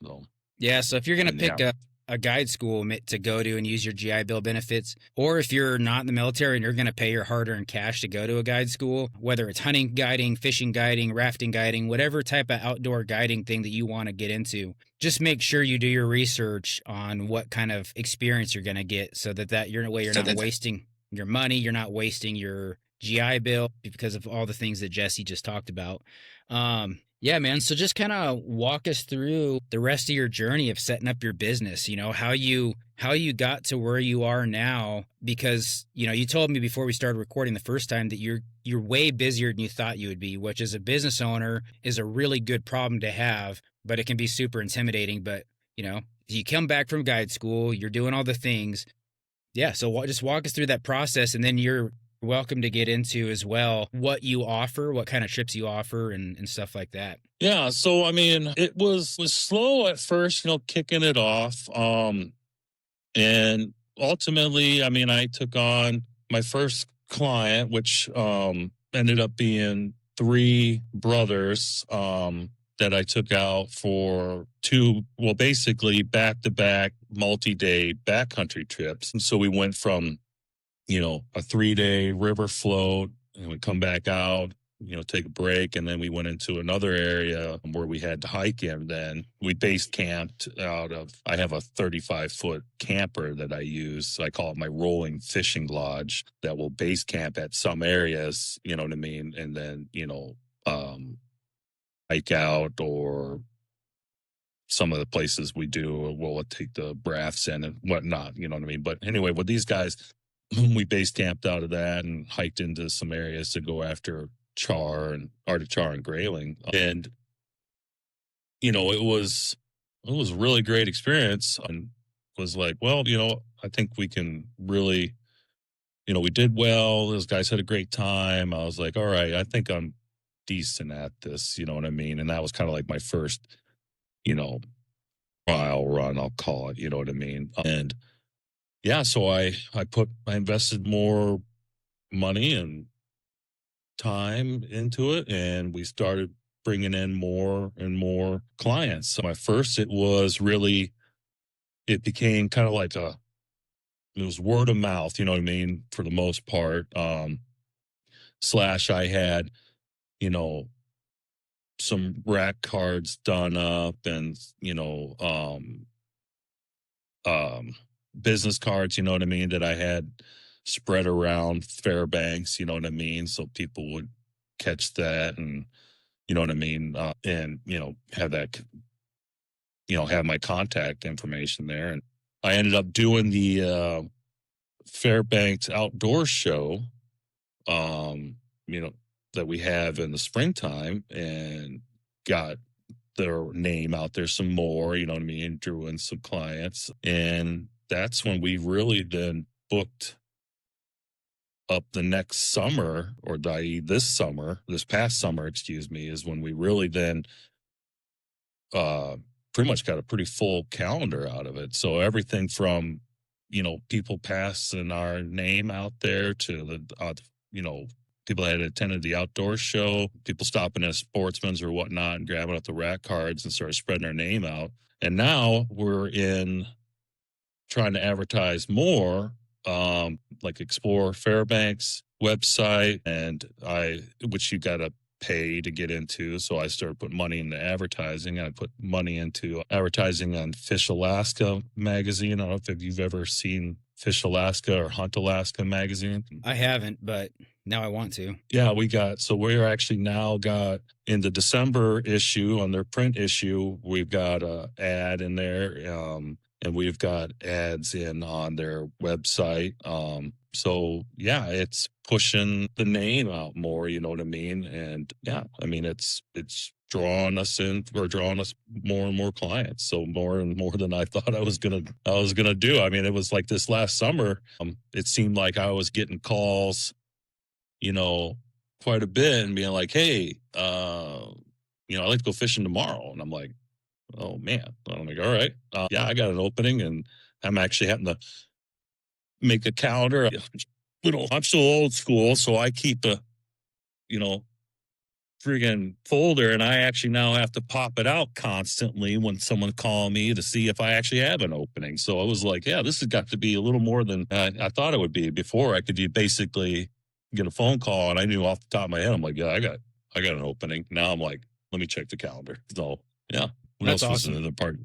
so, Yeah. So if you're going to and yeah. pick a guide school to go to and use your GI Bill benefits, or if you're not in the military and you're going to pay your hard earned cash to go to a guide school, whether it's hunting guiding, fishing guiding, rafting guiding, whatever type of outdoor guiding thing that you want to get into, just make sure you do your research on what kind of experience you're going to get so that you're not wasting your money, you're not wasting your GI Bill because of all the things that Jesse just talked about. Yeah, man. So just kind of walk us through the rest of your journey of setting up your business, how you got to where you are now, because, you told me before we started recording the first time that you're way busier than you thought you would be, which as a business owner is a really good problem to have, but it can be super intimidating. But, you come back from guide school, you're doing all the things. Yeah, so just walk us through that process, and then you're welcome to get into as well what you offer, what kind of trips you offer, and stuff like that. Yeah, so I mean, it was slow at first, kicking it off. And ultimately, I mean, I took on my first client, which ended up being three brothers that I took out for two, well, basically back to back multi-day backcountry trips. And so we went from, a 3-day river float and we come back out, take a break. And then we went into another area where we had to hike in. Then we base camped I have a 35-foot camper that I use. I call it my rolling fishing lodge that will base camp at some areas, you know what I mean? And then, hike out, or some of the places we do, we'll take the rafts in and whatnot, you know what I mean? But anyway, with these guys, we base camped out of that and hiked into some areas to go after Arctic char and grayling. And, it was a really great experience, and was like, well, I think we can really, we did well. Those guys had a great time. I was like, all right, I think I'm decent at this, you know what I mean? And that was kind of like my first, you know, trial run, I'll call it, you know what I mean? And yeah, so I invested more money and time into it, and we started bringing in more and more clients. So at first it became kind of like it was word of mouth, you know what I mean? For the most part, slash I had, you know, some rack cards done up, and, um, business cards, you know what I mean, that I had spread around Fairbanks, you know what I mean? So people would catch that, and, you know what I mean? And, have that, have my contact information there. And I ended up doing the Fairbanks outdoor show, um, that we have in the springtime, and got their name out there some more, you know what I mean? Drew in some clients. And that's when we really then booked up the next summer, or this past summer, excuse me, is when we really then uh pretty much got a pretty full calendar out of it. So everything from, people passing our name out there to people that had attended the outdoor show, people stopping at Sportsman's or whatnot and grabbing up the rack cards and started spreading our name out. And now we're in trying to advertise more, like Explore Fairbanks website, and which you got to pay to get into. So I started putting money into advertising. I put money into advertising on Fish Alaska magazine. I don't know if you've ever seen Fish Alaska or Hunt Alaska magazine. I haven't, but now I want to. Yeah, we're actually now got in the December issue, on their print issue, we've got a ad in there. and we've got ads in on their website. So yeah, it's pushing the name out more, you know what I mean? And yeah, I mean it's drawing us in or drawing us more and more clients. So more and more than I thought I was gonna do. I mean, it was like this last summer, it seemed like I was getting calls, you know, quite a bit and being like, hey, I'd like to go fishing tomorrow. And I'm like, oh man. I'm like, all right. Yeah, I got an opening and I'm actually having to make a calendar. I'm so old school, so I keep a, you know, friggin' folder and I actually now have to pop it out constantly when someone call me to see if I actually have an opening. So I was like, yeah, this has got to be a little more than I thought it would be. Before I could basically get a phone call and I knew off the top of my head, I'm like, yeah, I got an opening. Now I'm like, let me check the calendar. So yeah. What That's else was awesome. in the part?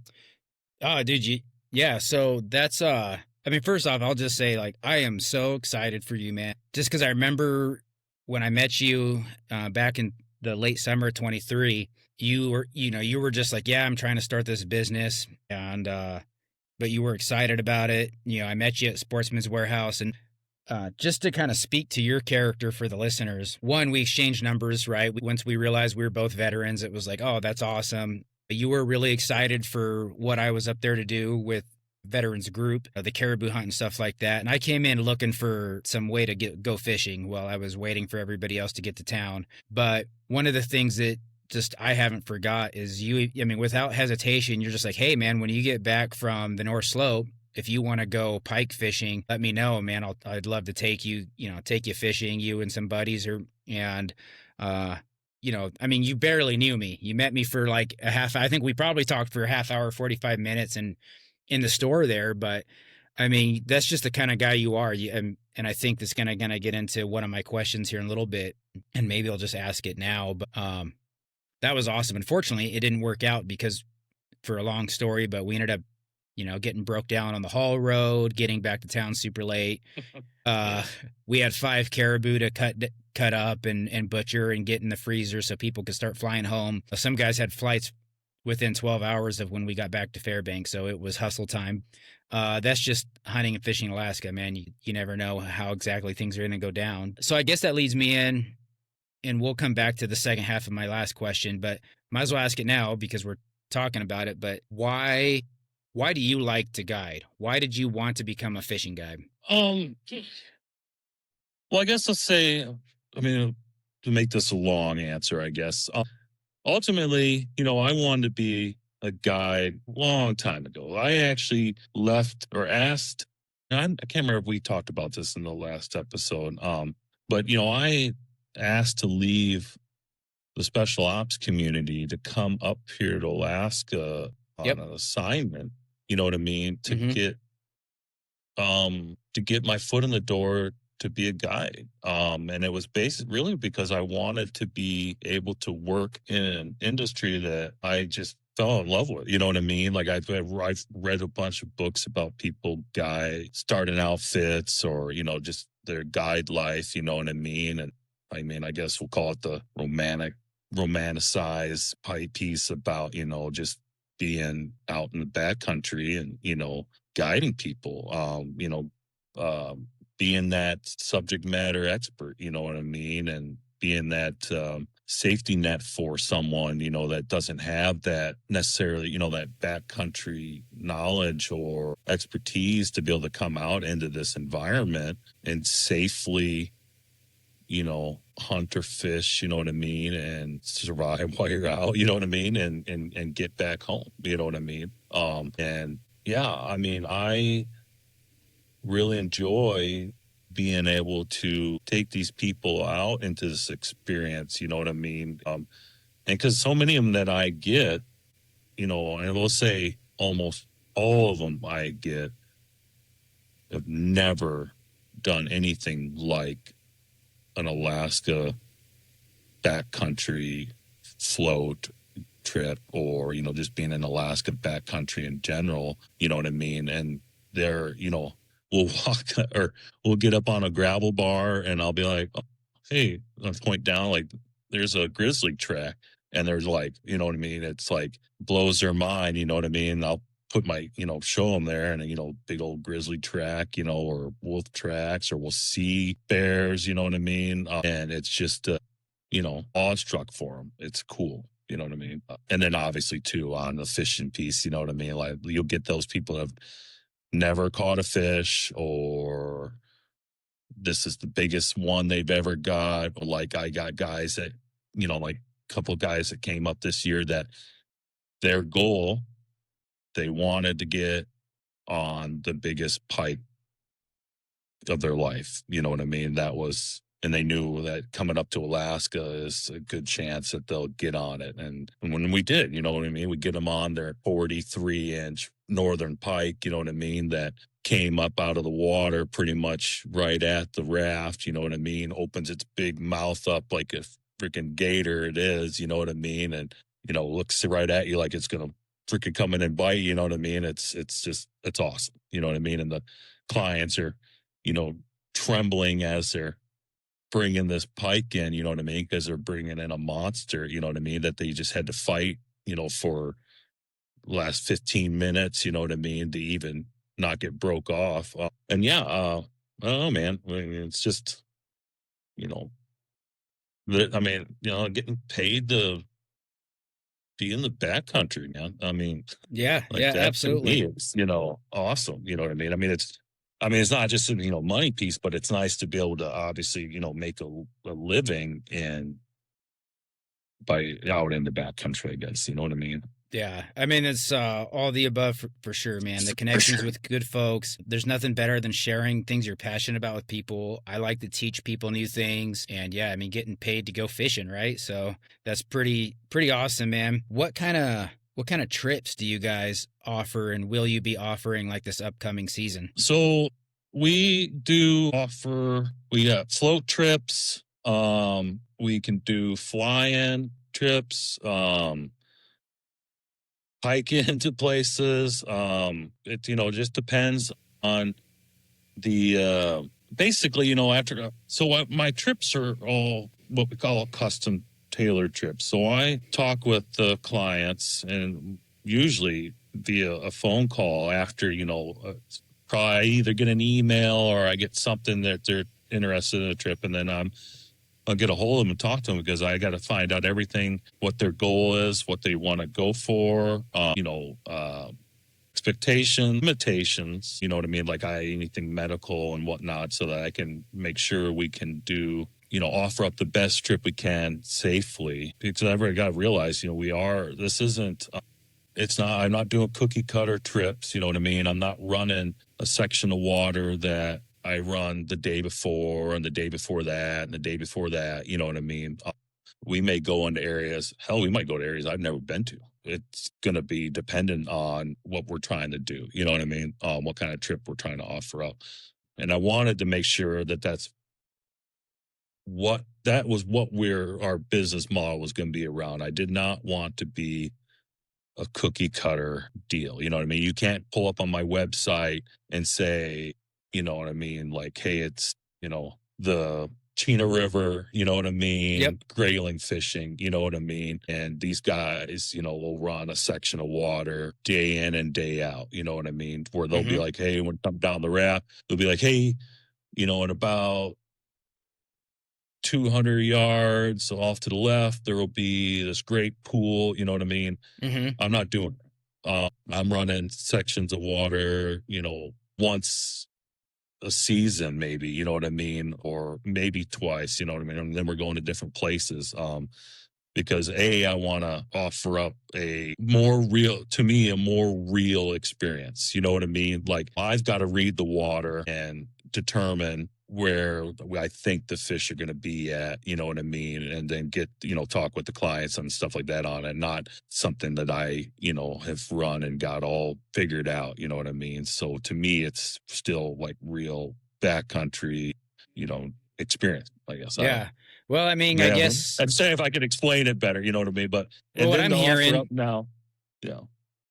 Oh, dude, yeah, so that's I mean, first off, I'll just say like I am so excited for you, man. Just cuz I remember when I met you back in the late summer of 23, you were just like, yeah, I'm trying to start this business and but you were excited about it. I met you at Sportsman's Warehouse and just to kind of speak to your character for the listeners, one, we exchanged numbers, right? Once we realized we were both veterans, it was like, oh, that's awesome. You were really excited for what I was up there to do with veterans group, the caribou hunt and stuff like that. And I came in looking for some way to go fishing while I was waiting for everybody else to get to town. But one of the things that just I haven't forgot is I mean, without hesitation, you're just like, hey, man, when you get back from the North Slope, if you want to go pike fishing, let me know, man. I'd love to take you, take you fishing, you and some buddies and uh I mean, you barely knew me. You met me for like I think we probably talked for a half hour, 45 minutes and in the store there, but I mean, that's just the kind of guy you are. And I think that's gonna get into one of my questions here in a little bit, and maybe I'll just ask it now. But that was awesome. Unfortunately, it didn't work out because for a long story, but we ended up getting broke down on the haul road, getting back to town super late. Uh, we had 5 caribou to cut up and butcher and get in the freezer so people could start flying home. Some guys had flights within 12 hours of when we got back to Fairbanks, so it was hustle time. That's just hunting and fishing Alaska, man. You never know how exactly things are going to go down. So I guess that leads me in, and we'll come back to the second half of my last question, but might as well ask it now because we're talking about it. But why do you like to guide? Why did you want to become a fishing guide? Um, well, I guess let's say, I mean, to make this a long answer, I guess. Ultimately, I wanted to be a guide a long time ago. I actually left or asked, and I can't remember if we talked about this in the last episode, but, I asked to leave the special ops community to come up here to Alaska on Yep. an assignment, you know what I mean, Mm-hmm. to get my foot in the door to be a guide. And it was basically really because I wanted to be able to work in an industry that I just fell in love with. You know what I mean? Like I've read a bunch of books about people starting outfits or, just their guide life, you know what I mean? And I mean, I guess we'll call it the romanticized piece about, just being out in the backcountry and, guiding people, being that subject matter expert, you know what I mean? And being that safety net for someone, that doesn't have that necessarily, that backcountry knowledge or expertise to be able to come out into this environment and safely, hunt or fish, you know what I mean, and survive while you're out, you know what I mean, and get back home, you know what I mean. And yeah, I mean, I really enjoy being able to take these people out into this experience, you know what I mean? And because so many of them that I get, and we'll say almost all of them I get have never done anything like an Alaska backcountry float trip or, just being in Alaska backcountry in general, you know what I mean? And they're, we'll walk or we'll get up on a gravel bar and I'll be like, oh, hey, I'll point down, like there's a grizzly track. And there's like, you know what I mean? It's like blows their mind, you know what I mean? I'll put my, show them there, and, big old grizzly track, or wolf tracks, or we'll see bears, you know what I mean? And it's just, awestruck for them. It's cool. You know what I mean? And then obviously too on the fishing piece, you know what I mean? Like you'll get those people that have never caught a fish, or this is the biggest one they've ever got. Or like I got guys that, like a couple of guys that came up this year that their goal, they wanted to get on the biggest pike of their life. You know what I mean? That was, and they knew that coming up to Alaska is a good chance that they'll get on it. And when we did, you know what I mean? We get them on their 43-inch northern pike, you know what I mean? That came up out of the water pretty much right at the raft, you know what I mean? Opens its big mouth up like a freaking gator it is, you know what I mean? And, looks right at you like it's going to freaking come in and bite, you know what I mean? It's awesome, you know what I mean? And the clients are, trembling as they're bringing this pike in, you know what I mean? Because they're bringing in a monster, you know what I mean? That they just had to fight, for the last 15 minutes, you know what I mean? To even not get broke off. And yeah, oh man, I mean, it's just, you know, getting paid to be in the backcountry, man. I mean, Yeah, like yeah, that to me absolutely. is, awesome. You know what I mean? I mean, it's not just a, money piece, but it's nice to be able to obviously, make a living by out in the backcountry, I guess. You know what I mean? Yeah, I mean it's all the above for sure, man. The connections with good folks. There's nothing better than sharing things you're passionate about with people. I like to teach people new things, and yeah, I mean getting paid to go fishing, right? So that's pretty awesome, man. What kind of trips do you guys offer, and will you be offering like this upcoming season? So we do offer, we got float trips. We can do fly-in trips, hike into places. It, just depends on the, basically, after, my trips are all what we call custom tailored trips. So I talk with the clients, and usually via a phone call after, probably I either get an email or I get something that they're interested in a trip, and then I'll get a hold of them and talk to them, because I got to find out everything, what their goal is, what they want to go for, expectation, limitations, you know what I mean? Like anything medical and whatnot, so that I can make sure we can do, offer up the best trip we can safely. Because I've got to realize, this isn't, it's not, I'm not doing cookie cutter trips. You know what I mean? I'm not running a section of water that I run the day before and the day before that and the day before that. You know what I mean? We may go into areas, hell, we might go to areas I've never been to. It's going to be dependent on what we're trying to do. You know what I mean? What kind of trip we're trying to offer up. And I wanted to make sure that that was what our business model was going to be around. I did not want to be a cookie cutter deal. You know what I mean? You can't pull up on my website and say, you know what I mean? Like, hey, it's, the Chena River, you know what I Yep. mean? Grayling fishing, you know what I mean? And these guys, will run a section of water day in and day out, you know what I mean? Where they'll be Mm-hmm. like, hey, when I'm down the raft, they'll be like, hey, in about 200 yards off to the left, there will be this great pool, you know what I mean? Mm-hmm. I'm not doing it. I'm running sections of water, once a season, maybe, you know what I mean? Or maybe twice, you know what I mean? And then we're going to different places. Because I want to offer up a more real experience. You know what I mean? Like I've got to read the water and determine where I think the fish are going to be at, you know what I mean? And then get, talk with the clients and stuff like that on it, not something that I, have run and got all figured out, you know what I mean? So to me, it's still like real backcountry, experience, I guess. I don't know. Yeah. Well, I mean, I Yeah, guess I'd say if I could explain it better, you know what I mean? But well, and what then I'm to offer up hearing now, yeah.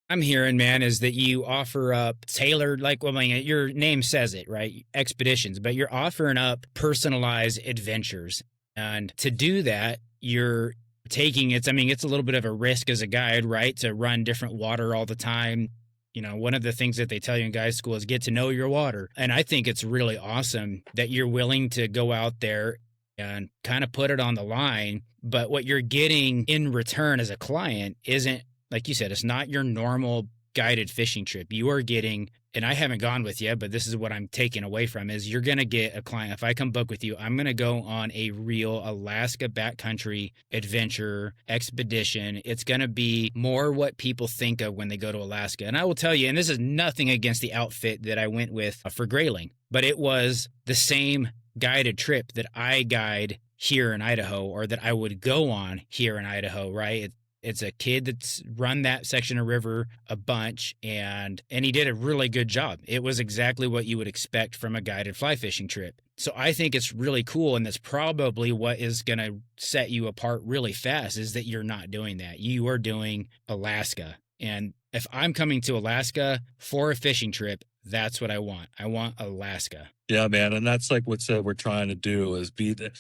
I'm hearing, man, is that you offer up tailored, like, well, I mean, your name says it, right? Expeditions, but you're offering up personalized adventures. And to do that, you're taking it's, I mean, it's a little bit of a risk as a guide, right? To run different water all the time. one of the things that they tell you in guide school is get to know your water. And I think it's really awesome that you're willing to go out there and kind of put it on the line. But what you're getting in return as a client isn't, like you said, it's not your normal guided fishing trip. You are getting, and I haven't gone with you, but this is what I'm taking away from is you're going to get a client. If I come book with you, I'm going to go on a real Alaska backcountry adventure expedition. It's going to be more what people think of when they go to Alaska. And I will tell you, and this is nothing against the outfit that I went with for grayling, but it was the same guided trip that I guide here in Idaho, or that I would go on here in Idaho, right? It's a kid that's run that section of river a bunch, and he did a really good job. It was exactly what you would expect from a guided fly fishing trip. So I think it's really cool, and that's probably what is going to set you apart really fast, is that you're not doing that. You are doing Alaska. And if I'm coming to Alaska for a fishing trip, that's what I want. I want Alaska. Yeah, man. And that's like what we're trying to do is be the,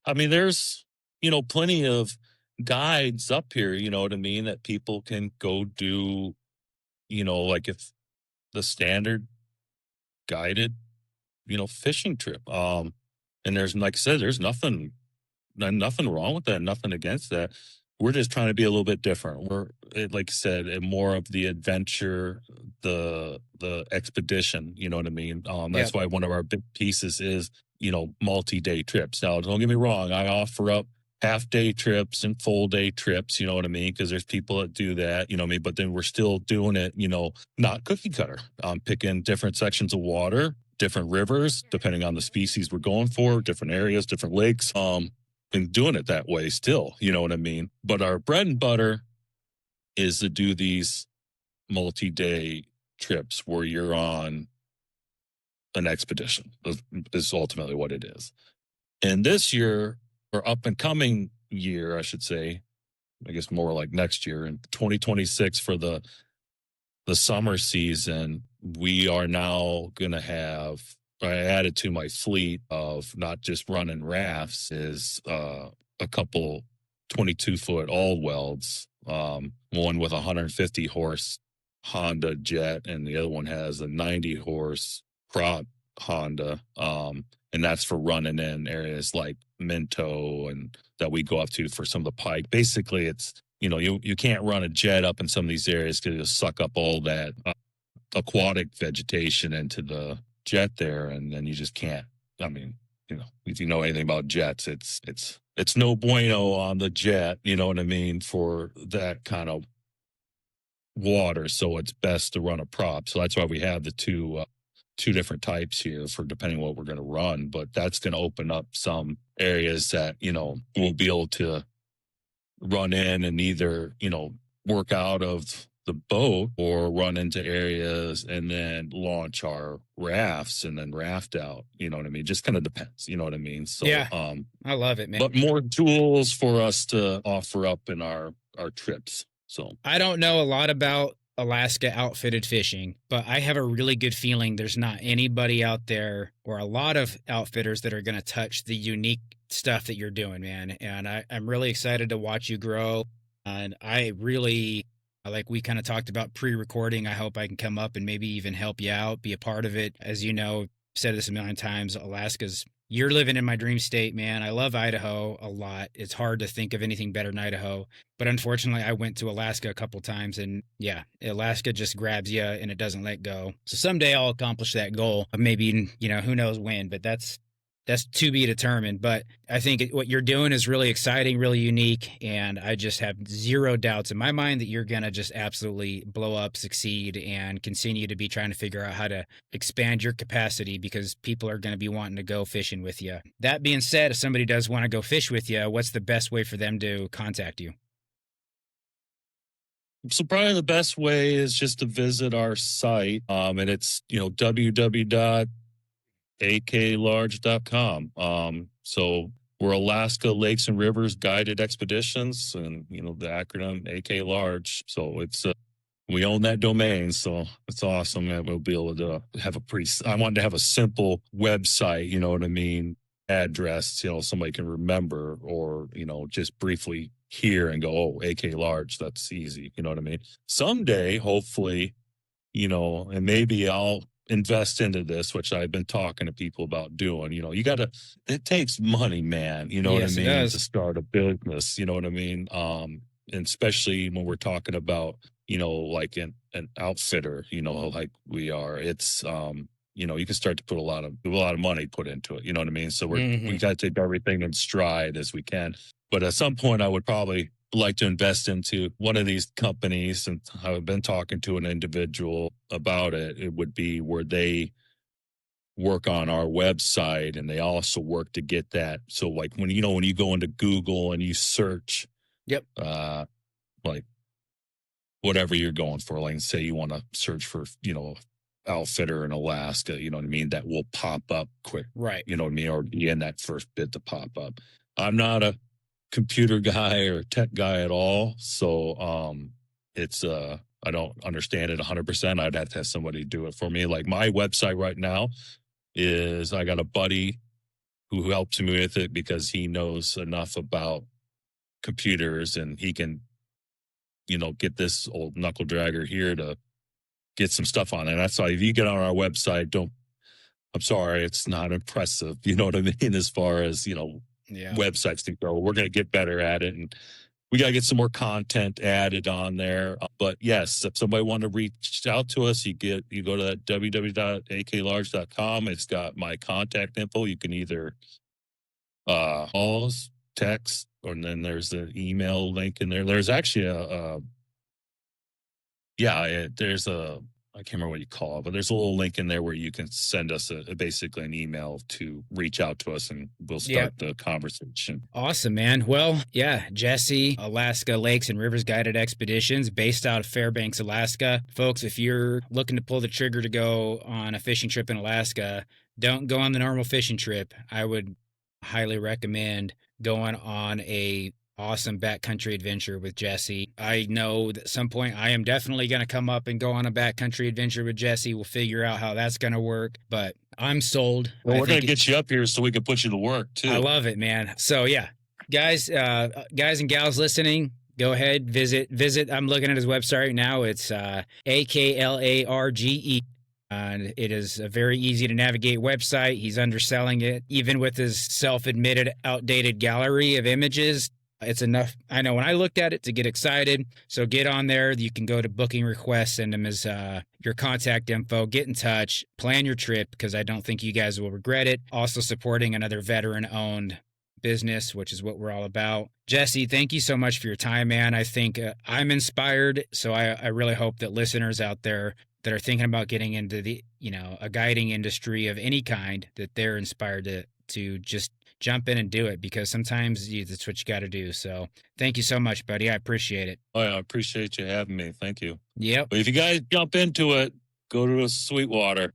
I mean, there's, plenty of guides up here, you know what I mean, that people can go do, like if the standard guided, fishing trip. And there's, like I said, there's nothing wrong with that, nothing against that. We're just trying to be a little bit different. Like I said, more of the adventure, the expedition, you know what I mean? That's why one of our big pieces is, multi-day trips. Now, don't get me wrong. I offer up half-day trips and full-day trips, you know what I mean? Because there's people that do that, you know what I mean? But then we're still doing it, not cookie cutter. Picking different sections of water, different rivers, depending on the species we're going for, different areas, different lakes. And doing it that way still, you know what I mean? But our bread and butter is to do these multi-day trips where you're on an expedition, is ultimately what it is. And this year, or up and coming year, I should say, I guess more like next year, in 2026 for the summer season, we are now going to have, I added to my fleet of not just running rafts, is a couple 22-foot all welds, one with a 150 horse Honda Jet, and the other one has a 90 horse prop Honda. And that's for running in areas like Minto and that we go up to for some of the pike. Basically, it's, you can't run a jet up in some of these areas because it'll suck up all that aquatic vegetation into the jet there, and then you just can't. I mean, if you know anything about jets, it's no bueno on the jet, you know what I mean, for that kind of water. So it's best to run a prop. So that's why we have the two different types here for depending on what we're going to run. But that's going to open up some areas that we'll be able to run in and either work out of the boat or run into areas and then launch our rafts and then raft out, you know what I mean? Just kind of depends, you know what I mean? So, yeah, I love it, man. But more tools for us to offer up in our trips. So I don't know a lot about Alaska outfitted fishing, but I have a really good feeling there's not anybody out there or a lot of outfitters that are going to touch the unique stuff that you're doing, man. And I'm really excited to watch you grow. And I really, like we kind of talked about pre-recording, I hope I can come up and maybe even help you out, be a part of it. As you know, I've said this a million times, you're living in my dream state, man. I love Idaho a lot. It's hard to think of anything better than Idaho. But unfortunately, I went to Alaska a couple times, and yeah, Alaska just grabs you and it doesn't let go. So someday I'll accomplish that goal. Maybe, who knows when, but that's to be determined. But I think what you're doing is really exciting, really unique. And I just have zero doubts in my mind that you're going to just absolutely blow up, succeed, and continue to be trying to figure out how to expand your capacity because people are going to be wanting to go fishing with you. That being said, if somebody does want to go fish with you, what's the best way for them to contact you? probably the best way is just to visit our site. And it's, www.aklarge.com. So we're Alaska Lakes and Rivers Guided Expeditions, and the acronym AK Large. So it's we own that domain, so it's awesome that we'll be able to have I wanted to have a simple website, you know what I mean, address, somebody can remember, or just briefly hear and go, oh, AK Large, that's easy, you know what I mean. Someday, hopefully, and maybe I'll invest into this, which I've been talking to people about doing. It takes money, man, you know what I Yes, it mean, to does. start a business, you know what I mean? And especially when we're talking about, like an outfitter, like we are, it's, you can start to put a lot of money put into it, you know what I mean? So we Hmm. got to take everything in stride as we can. But at some point, I would probably like to invest into one of these companies, and I've been talking to an individual about it. It would be where they work on our website and they also work to get that. So like when you go into Google and you search Yep. uh like whatever you're going for, like say you want to search for, outfitter in Alaska, you know what I mean, that will pop up quick, Right. you know what I mean, or be in that first bit to pop up. I'm not a computer guy or tech guy at all. So it's I don't understand it 100%. I'd have to have somebody do it for me. Like my website right now is I got a buddy who helps me with it because he knows enough about computers and he can, get this old knuckle dragger here to get some stuff on it. That's why if you get on our website, don't I'm sorry, it's not impressive. You know what I mean? As far as, Yeah. websites to go, we're going to get better at it. And we got to get some more content added on there. But yes, if somebody want to reach out to us, you go to that www.aklarge.com. It's got my contact info. You can either call us, text, or then there's the email link in there. There's actually there's I can't remember what you call it, but there's a little link in there where you can send us basically an email to reach out to us, and we'll Yep. start the conversation. Awesome, man. Well, yeah, Jesse, Alaska Lakes and Rivers Guided Expeditions, based out of Fairbanks, Alaska. Folks, if you're looking to pull the trigger to go on a fishing trip in Alaska, don't go on the normal fishing trip. I would highly recommend going on a awesome backcountry adventure with Jesse. I know that at some point I am definitely going to come up and go on a backcountry adventure with Jesse. We'll figure out how that's going to work, but I'm sold. Well, I we're going think to get you up here so we can put you to work I too. love it, man. So yeah, guys and gals listening, go ahead, visit. I'm looking at his website right now. It's AKLARGE. And it is a very easy to navigate website. He's underselling it, even with his self-admitted outdated gallery of images. It's enough. I know when I looked at it to get excited. So get on there. You can go to booking requests, send him his your contact info, get in touch, plan your trip because I don't think you guys will regret it. Also supporting another veteran-owned business, which is what we're all about. Jesse, thank you so much for your time, man. I think I'm inspired. So I really hope that listeners out there that are thinking about getting into the, a guiding industry of any kind, that they're inspired to just jump in and do it because sometimes that's what you got to do. So thank you so much, buddy. I appreciate it. Oh, yeah, I appreciate you having me. Thank you. Yep. But if you guys jump into it, go to Sweetwater.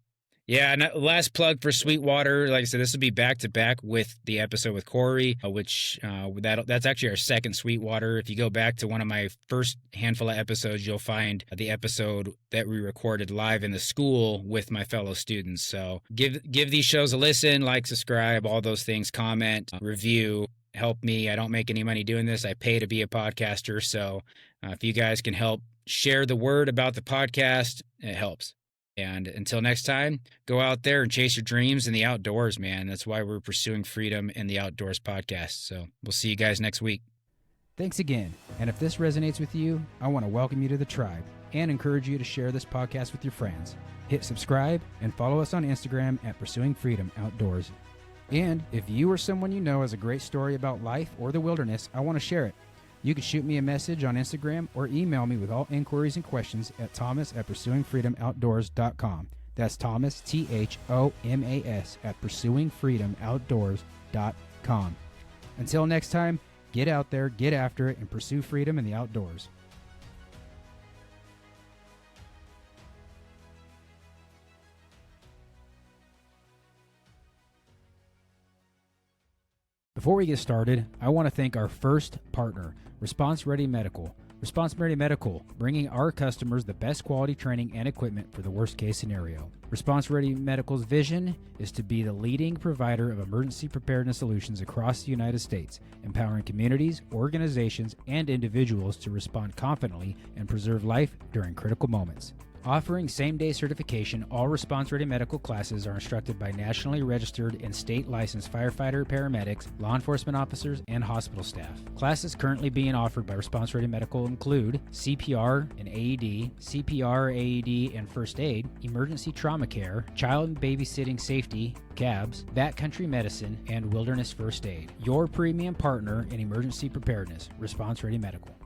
Yeah, and last plug for Sweetwater. Like I said, this will be back to back with the episode with Corey, which that's actually our second Sweetwater. If you go back to one of my first handful of episodes, you'll find the episode that we recorded live in the school with my fellow students. So give these shows a listen, like, subscribe, all those things, comment, review. Help me. I don't make any money doing this. I pay to be a podcaster. So if you guys can help share the word about the podcast, it helps. And until next time, go out there and chase your dreams in the outdoors, man. That's why we're pursuing freedom in the outdoors podcast. So we'll see you guys next week. Thanks again. And if this resonates with you, I want to welcome you to the tribe and encourage you to share this podcast with your friends. Hit subscribe and follow us on Instagram at Pursuing Freedom Outdoors. And if you or someone you know has a great story about life or the wilderness, I want to share it. You can shoot me a message on Instagram or email me with all inquiries and questions at thomas@pursuingfreedomoutdoors.com. That's Thomas, THOMAS, at pursuingfreedomoutdoors.com. Until next time, get out there, get after it, and pursue freedom in the outdoors. Before we get started, I want to thank our first partner, Response Ready Medical. Response Ready Medical, bringing our customers the best quality training and equipment for the worst case scenario. Response Ready Medical's vision is to be the leading provider of emergency preparedness solutions across the United States, empowering communities, organizations, and individuals to respond confidently and preserve life during critical moments. Offering same-day certification, all Response Ready Medical classes are instructed by nationally registered and state-licensed firefighter, paramedics, law enforcement officers, and hospital staff. Classes currently being offered by Response Ready Medical include CPR and AED, CPR, AED, and first aid, emergency trauma care, child and babysitting safety, CABS, backcountry medicine, and wilderness first aid. Your premium partner in emergency preparedness, Response Ready Medical.